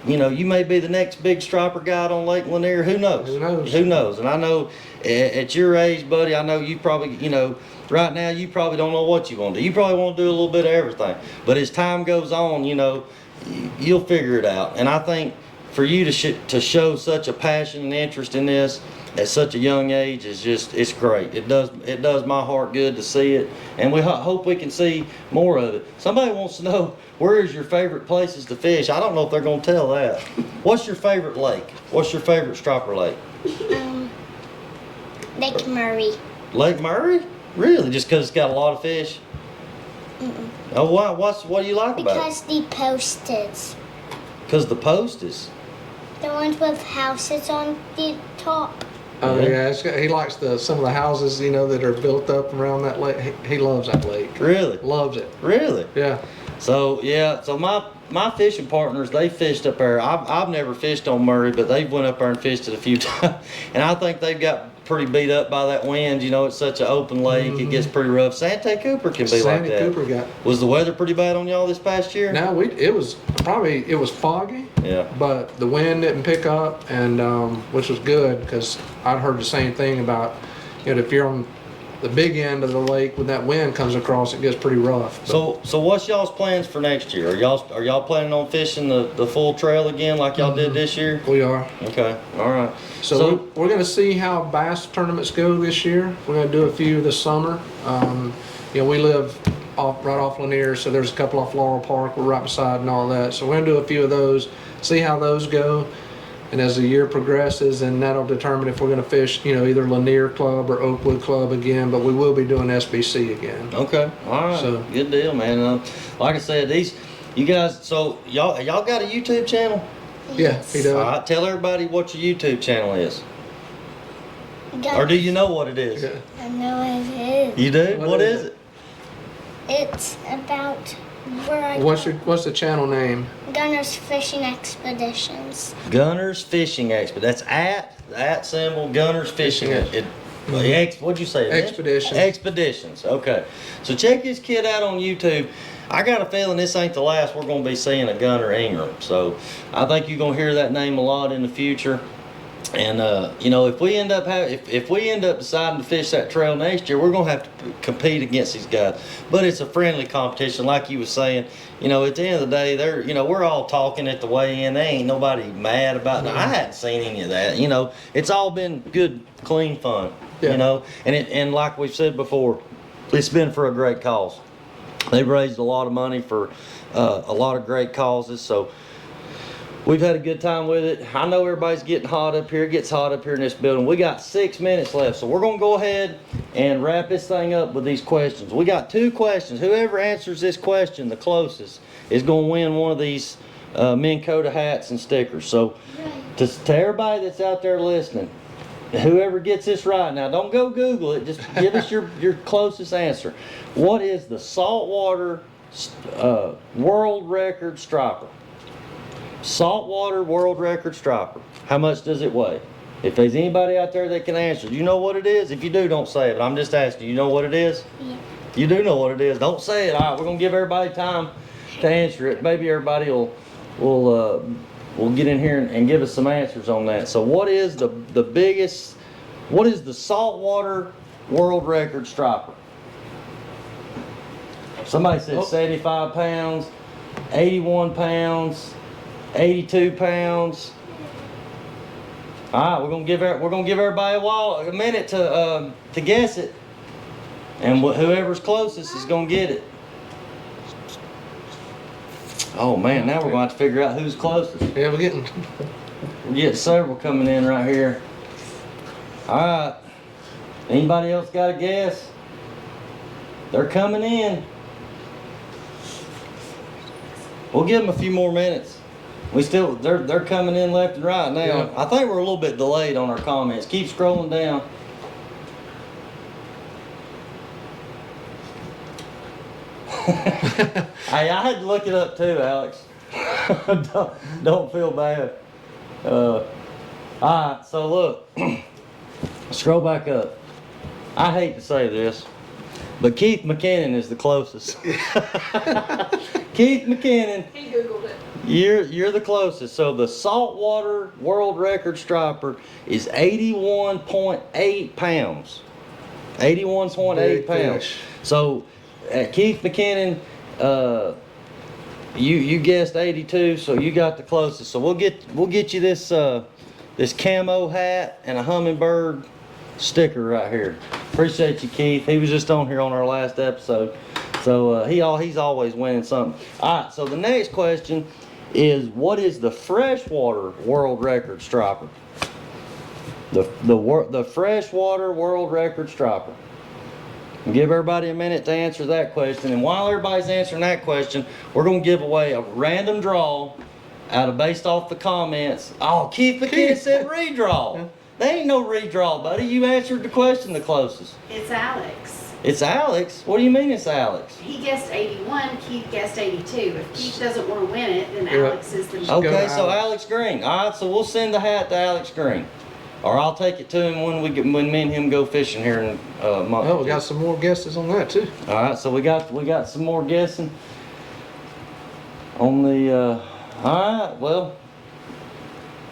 You may be the next big striper guide on Lake Lanier. Who knows?
Who knows?
Who knows? And I know at your age, buddy, I know you probably, right now you probably don't know what you want to do. You probably want to do a little bit of everything. But as time goes on, you'll figure it out. And I think for you to show such a passion and interest in this at such a young age it's great. It does my heart good to see it, and we hope we can see more of it. Somebody wants to know, where is your favorite places to fish? I don't know if they're going to tell that. What's your favorite lake? What's your favorite striper lake?
Lake Murray.
Lake Murray? Really? Just because it's got a lot of fish? Oh, why? What do you like about it?
Because the posters.
Because the post is.
The ones with houses on the top.
Oh yeah, he likes some of the houses that are built up around that lake. He loves that lake.
Really?
Loves it.
Really?
Yeah.
So my fishing partners, they fished up there. I've never fished on Murray, but they've went up there and fished it a few times, and I think they've got pretty beat up by that wind. It's such an open lake. It gets pretty rough. Sante Cooper can be like that.
Sante Cooper
Was the weather pretty bad on y'all this past year?
No, it was foggy.
Yeah.
But the wind didn't pick up, and which was good because I'd heard the same thing about if you're on the big end of the lake when that wind comes across, it gets pretty rough. But,
So what's y'all's plans for next year? Are y'all planning on fishing the full trail again like y'all did this year?
we are.
Okay. All right.
So we're going to see how bass tournaments go this year. We're going to do a few this summer. We live right off Lanier, so there's a couple off Laurel Park. We're right beside and all that. So we're going to do a few of those, see how those go. And as the year progresses, and that'll determine if we're going to fish, either Lanier Club or Oakwood Club again. But we will be doing SBC again.
Okay. All right.
So-
Good deal, man. Like I said, you guys. So y'all got a YouTube channel?
Yeah, he does.
All right. Tell everybody what your YouTube channel is, or do you know what it is?
Yeah.
I know it is.
You do? What
is
is it?
It's about where I
What's the channel name?
Gunner's Fishing Expeditions.
Gunner's Fishing Expedition. That's at symbol Gunner's Fishing. What'd you say?
Expeditions.
Expeditions. Okay. So check this kid out on YouTube. I got a feeling this ain't the last we're going to be seeing a Gunnar Ingram. So I think you're going to hear that name a lot in the future. And if we end up deciding to fish that trail next year, we're gonna have to compete against these guys. But it's a friendly competition, like you was saying. At the end of the day, we're all talking at the weigh-in. There ain't nobody mad about it. I hadn't seen any of that. It's all been good, clean fun.
Yeah.
And like we've said before, it's been for a great cause. They've raised a lot of money for a lot of great causes. So We've had a good time with it. I know everybody's getting hot up here. It gets hot up here in this building. We got 6 minutes left, so we're gonna go ahead and wrap this thing up with these questions. We got 2 questions. Whoever answers this question the closest is gonna win one of these Minn Kota hats and stickers. So to everybody that's out there listening, whoever gets this right, now don't go Google it, just give us your closest answer. What is the saltwater world record striper? Saltwater world record striper. How much does it weigh? If there's anybody out there that can answer, do you know what it is? If you do, don't say it. I'm just asking, you know what it is?
Yeah.
You do know what it is. Don't say it. All right, we're gonna give everybody time to answer it. Maybe everybody will get in here and give us some answers on that. So what is the biggest, what is the saltwater world record striper? Somebody said 75 pounds, 81 pounds, 82 pounds. All right, we're gonna give everybody a minute to guess it, and whoever's closest is gonna get it. Oh man, now we're going to have to figure out who's closest.
Yeah, we're getting
Several coming in right here. All right, anybody else got a guess? They're coming in. We'll give them a few more minutes. They're coming in left and right now.
Yeah.
I think we're a little bit delayed on our comments. Keep scrolling down. Hey, I had to look it up too, Alex. don't feel bad. Alright, so look. Scroll back up. I hate to say this, but Keith McKinnon is the closest. Keith McKinnon.
He Googled it.
You're the closest. So the saltwater world record striper is 81.8 pounds. 81.8
Big
pounds.
fish.
So Keith McKinnon, you guessed 82, so you got the closest. So we'll get you this this camo hat and a hummingbird sticker right here. Appreciate you, Keith. He was just on here on our last episode. So he's always winning something. All right, so the next question is, what is the freshwater world record striper? The freshwater world record striper. And give everybody a minute to answer that question. And while everybody's answering that question, we're going to give away a random draw based off the comments. Oh, Keith McKinnon said redraw. There ain't no redraw, buddy. You answered the question the closest.
It's Alex.
It's Alex? What do you mean it's Alex?
He guessed 81, Keith guessed 82. If Keith doesn't want to win it, then
Yeah.
Alex is the
Okay,
to
so
Alex.
Alex Green. All right, so we'll send the hat to Alex Green. Or I'll take it to him when me and him go fishing here in a month.
Oh, we got some more guesses on that too.
All right, so we got some more guessing on the. All right, well,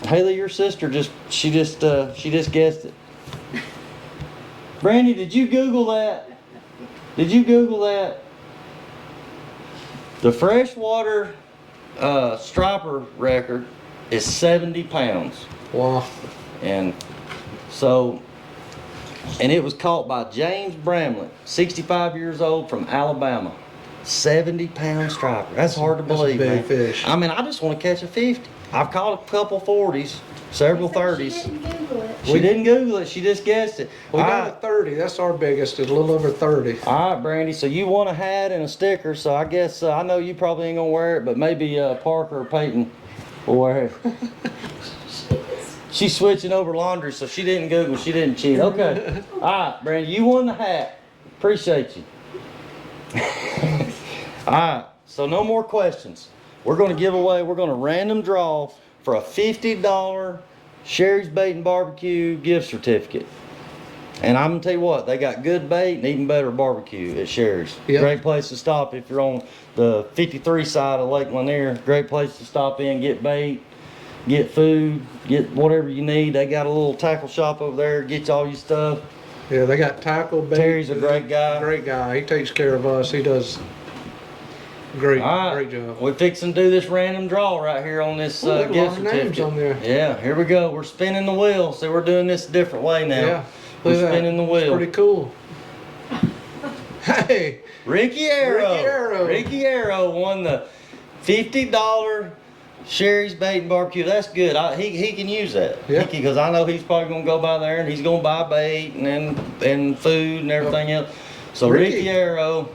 Haley, your sister she just guessed it. Brandy, did you Google that? Did you Google that? The freshwater striper record is 70 pounds.
Wow.
And so, and it was caught by James Bramlett, 65 years old, from Alabama. 70-pound striper. That's hard to
That's a
believe,
big
man.
fish.
I mean, I just want to catch a 50. I've caught a couple 40s, several 30s.
She didn't Google it.
She didn't Google it. She just guessed it.
We
All
got
right.
a 30. That's our biggest. It's a little over 30.
All right, Brandy. So you want a hat and a sticker. So I guess I know you probably ain't gonna wear it, but maybe Parker or Peyton will wear it. She's switching over laundry, so she didn't Google. She didn't cheat. Okay. All right, Brandy. You won the hat. Appreciate you. All right. So no more questions. We're gonna give away. We're gonna random draw for a $50 Sherry's Bait and Barbecue gift certificate. And I'm gonna tell you what, they got good bait and even better barbecue at Sherry's.
Yep.
Great place to stop if you're on the 53 side of Lake Lanier. Great place to stop in, get bait, get food, get whatever you need. They got a little tackle shop over there, get you all your stuff.
Yeah, they got tackle bait.
Terry's a great guy.
Great guy. He takes care of us. He does great,
All right,
great job.
we're fixing to do this random draw right here on this
Ooh, look, a
gift
lot of names
certificate.
on there.
Yeah, here we go. We're spinning the wheel. So we're doing this a different way now.
Yeah.
We're
Look at that.
spinning the wheel.
Pretty cool. Hey,
Ricky Arrow.
Ricky Arrow.
Ricky Arrow won the $50 Sherry's Bait and Barbecue. That's good. He can use that.
Yeah.
Because I know he's probably gonna go by there and he's gonna buy bait and food and everything else. So Ricky Arrow.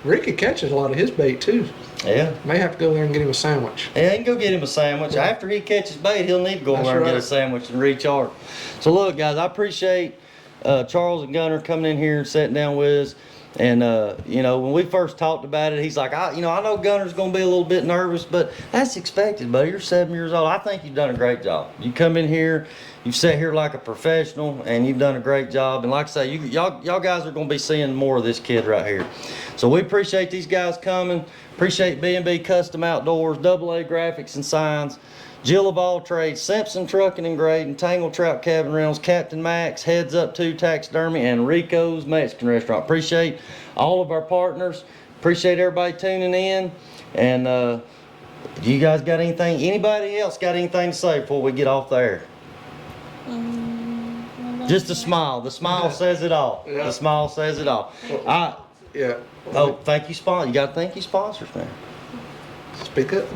Ricky catches a lot of his bait too.
Yeah.
May have to go there and get him a sandwich.
Yeah, he can go get him a sandwich.
Yeah.
After he catches bait, he'll need to go over
That's
there and get
right.
a sandwich and recharge. So look, guys, I appreciate Charles and Gunnar coming in here and sitting down with us. And you know, when we first talked about it, he's like, I know Gunner's gonna be a little bit nervous, but that's expected, buddy. You're 7 years old. I think you've done a great job. You come in here, you've sat here like a professional, and you've done a great job. And like I say, y'all guys are gonna be seeing more of this kid right here. So we appreciate these guys coming. Appreciate B&B Custom Outdoors, AA Graphics and Signs, Jill of All Trades, Simpson Trucking and Grading, Tangle Trout Cabin Rentals, Captain Max, Heads Up 2 Taxidermy, and Rico's Mexican Restaurant. Appreciate all of our partners. Appreciate everybody tuning in. And do you guys got anything? Anybody else got anything to say before we get off there? Just a smile. The smile says it all.
Yeah.
The smile says it all.
Yeah.
Oh, thank you, sponsor. You got to thank you, sponsors, man.
Speak up.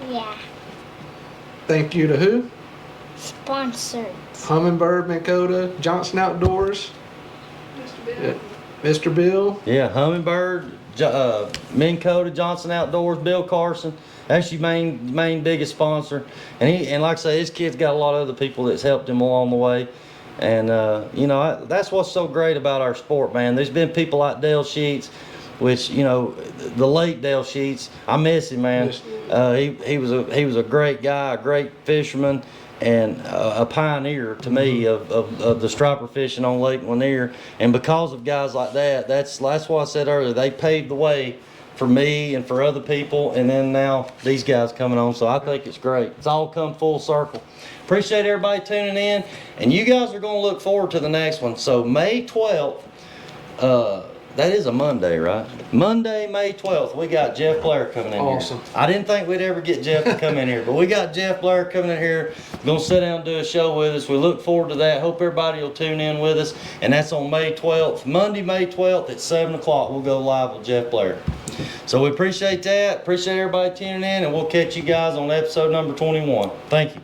Yeah.
Thank you to who?
Sponsored.
Humminbird, Minn Kota, Johnson Outdoors,
Mr. Bill.
yeah, Mr. Bill.
Yeah, Humminbird, Minn Kota, Johnson Outdoors, Bill Carson. That's your main biggest sponsor. And like I say, his kid's got a lot of other people that's helped him along the way. And you know, that's what's so great about our sport, man. There's been people like Dale Sheets, which, you know, the late Dale Sheets, I miss him, man. He was a great guy, a great fisherman, and a pioneer to me of the striper fishing on Lake Lanier. And because of guys like that, that's what I said earlier. They paved the way for me and for other people, and then now these guys coming on. So I think it's great. It's all come full circle. Appreciate everybody tuning in, and you guys are going to look forward to the next one. So May 12th, that is a Monday, right? Monday, May 12th, we got Jeff Blair coming in
Awesome.
here. I didn't think we'd ever get Jeff to come in here, but we got Jeff Blair coming in here. Going to sit down and do a show with us. We look forward to that. Hope everybody will tune in with us, and that's on May 12th. Monday, May 12th at 7 o'clock, we'll go live with Jeff Blair. So we appreciate that. Appreciate everybody tuning in, and we'll catch you guys on episode number 21. Thank you.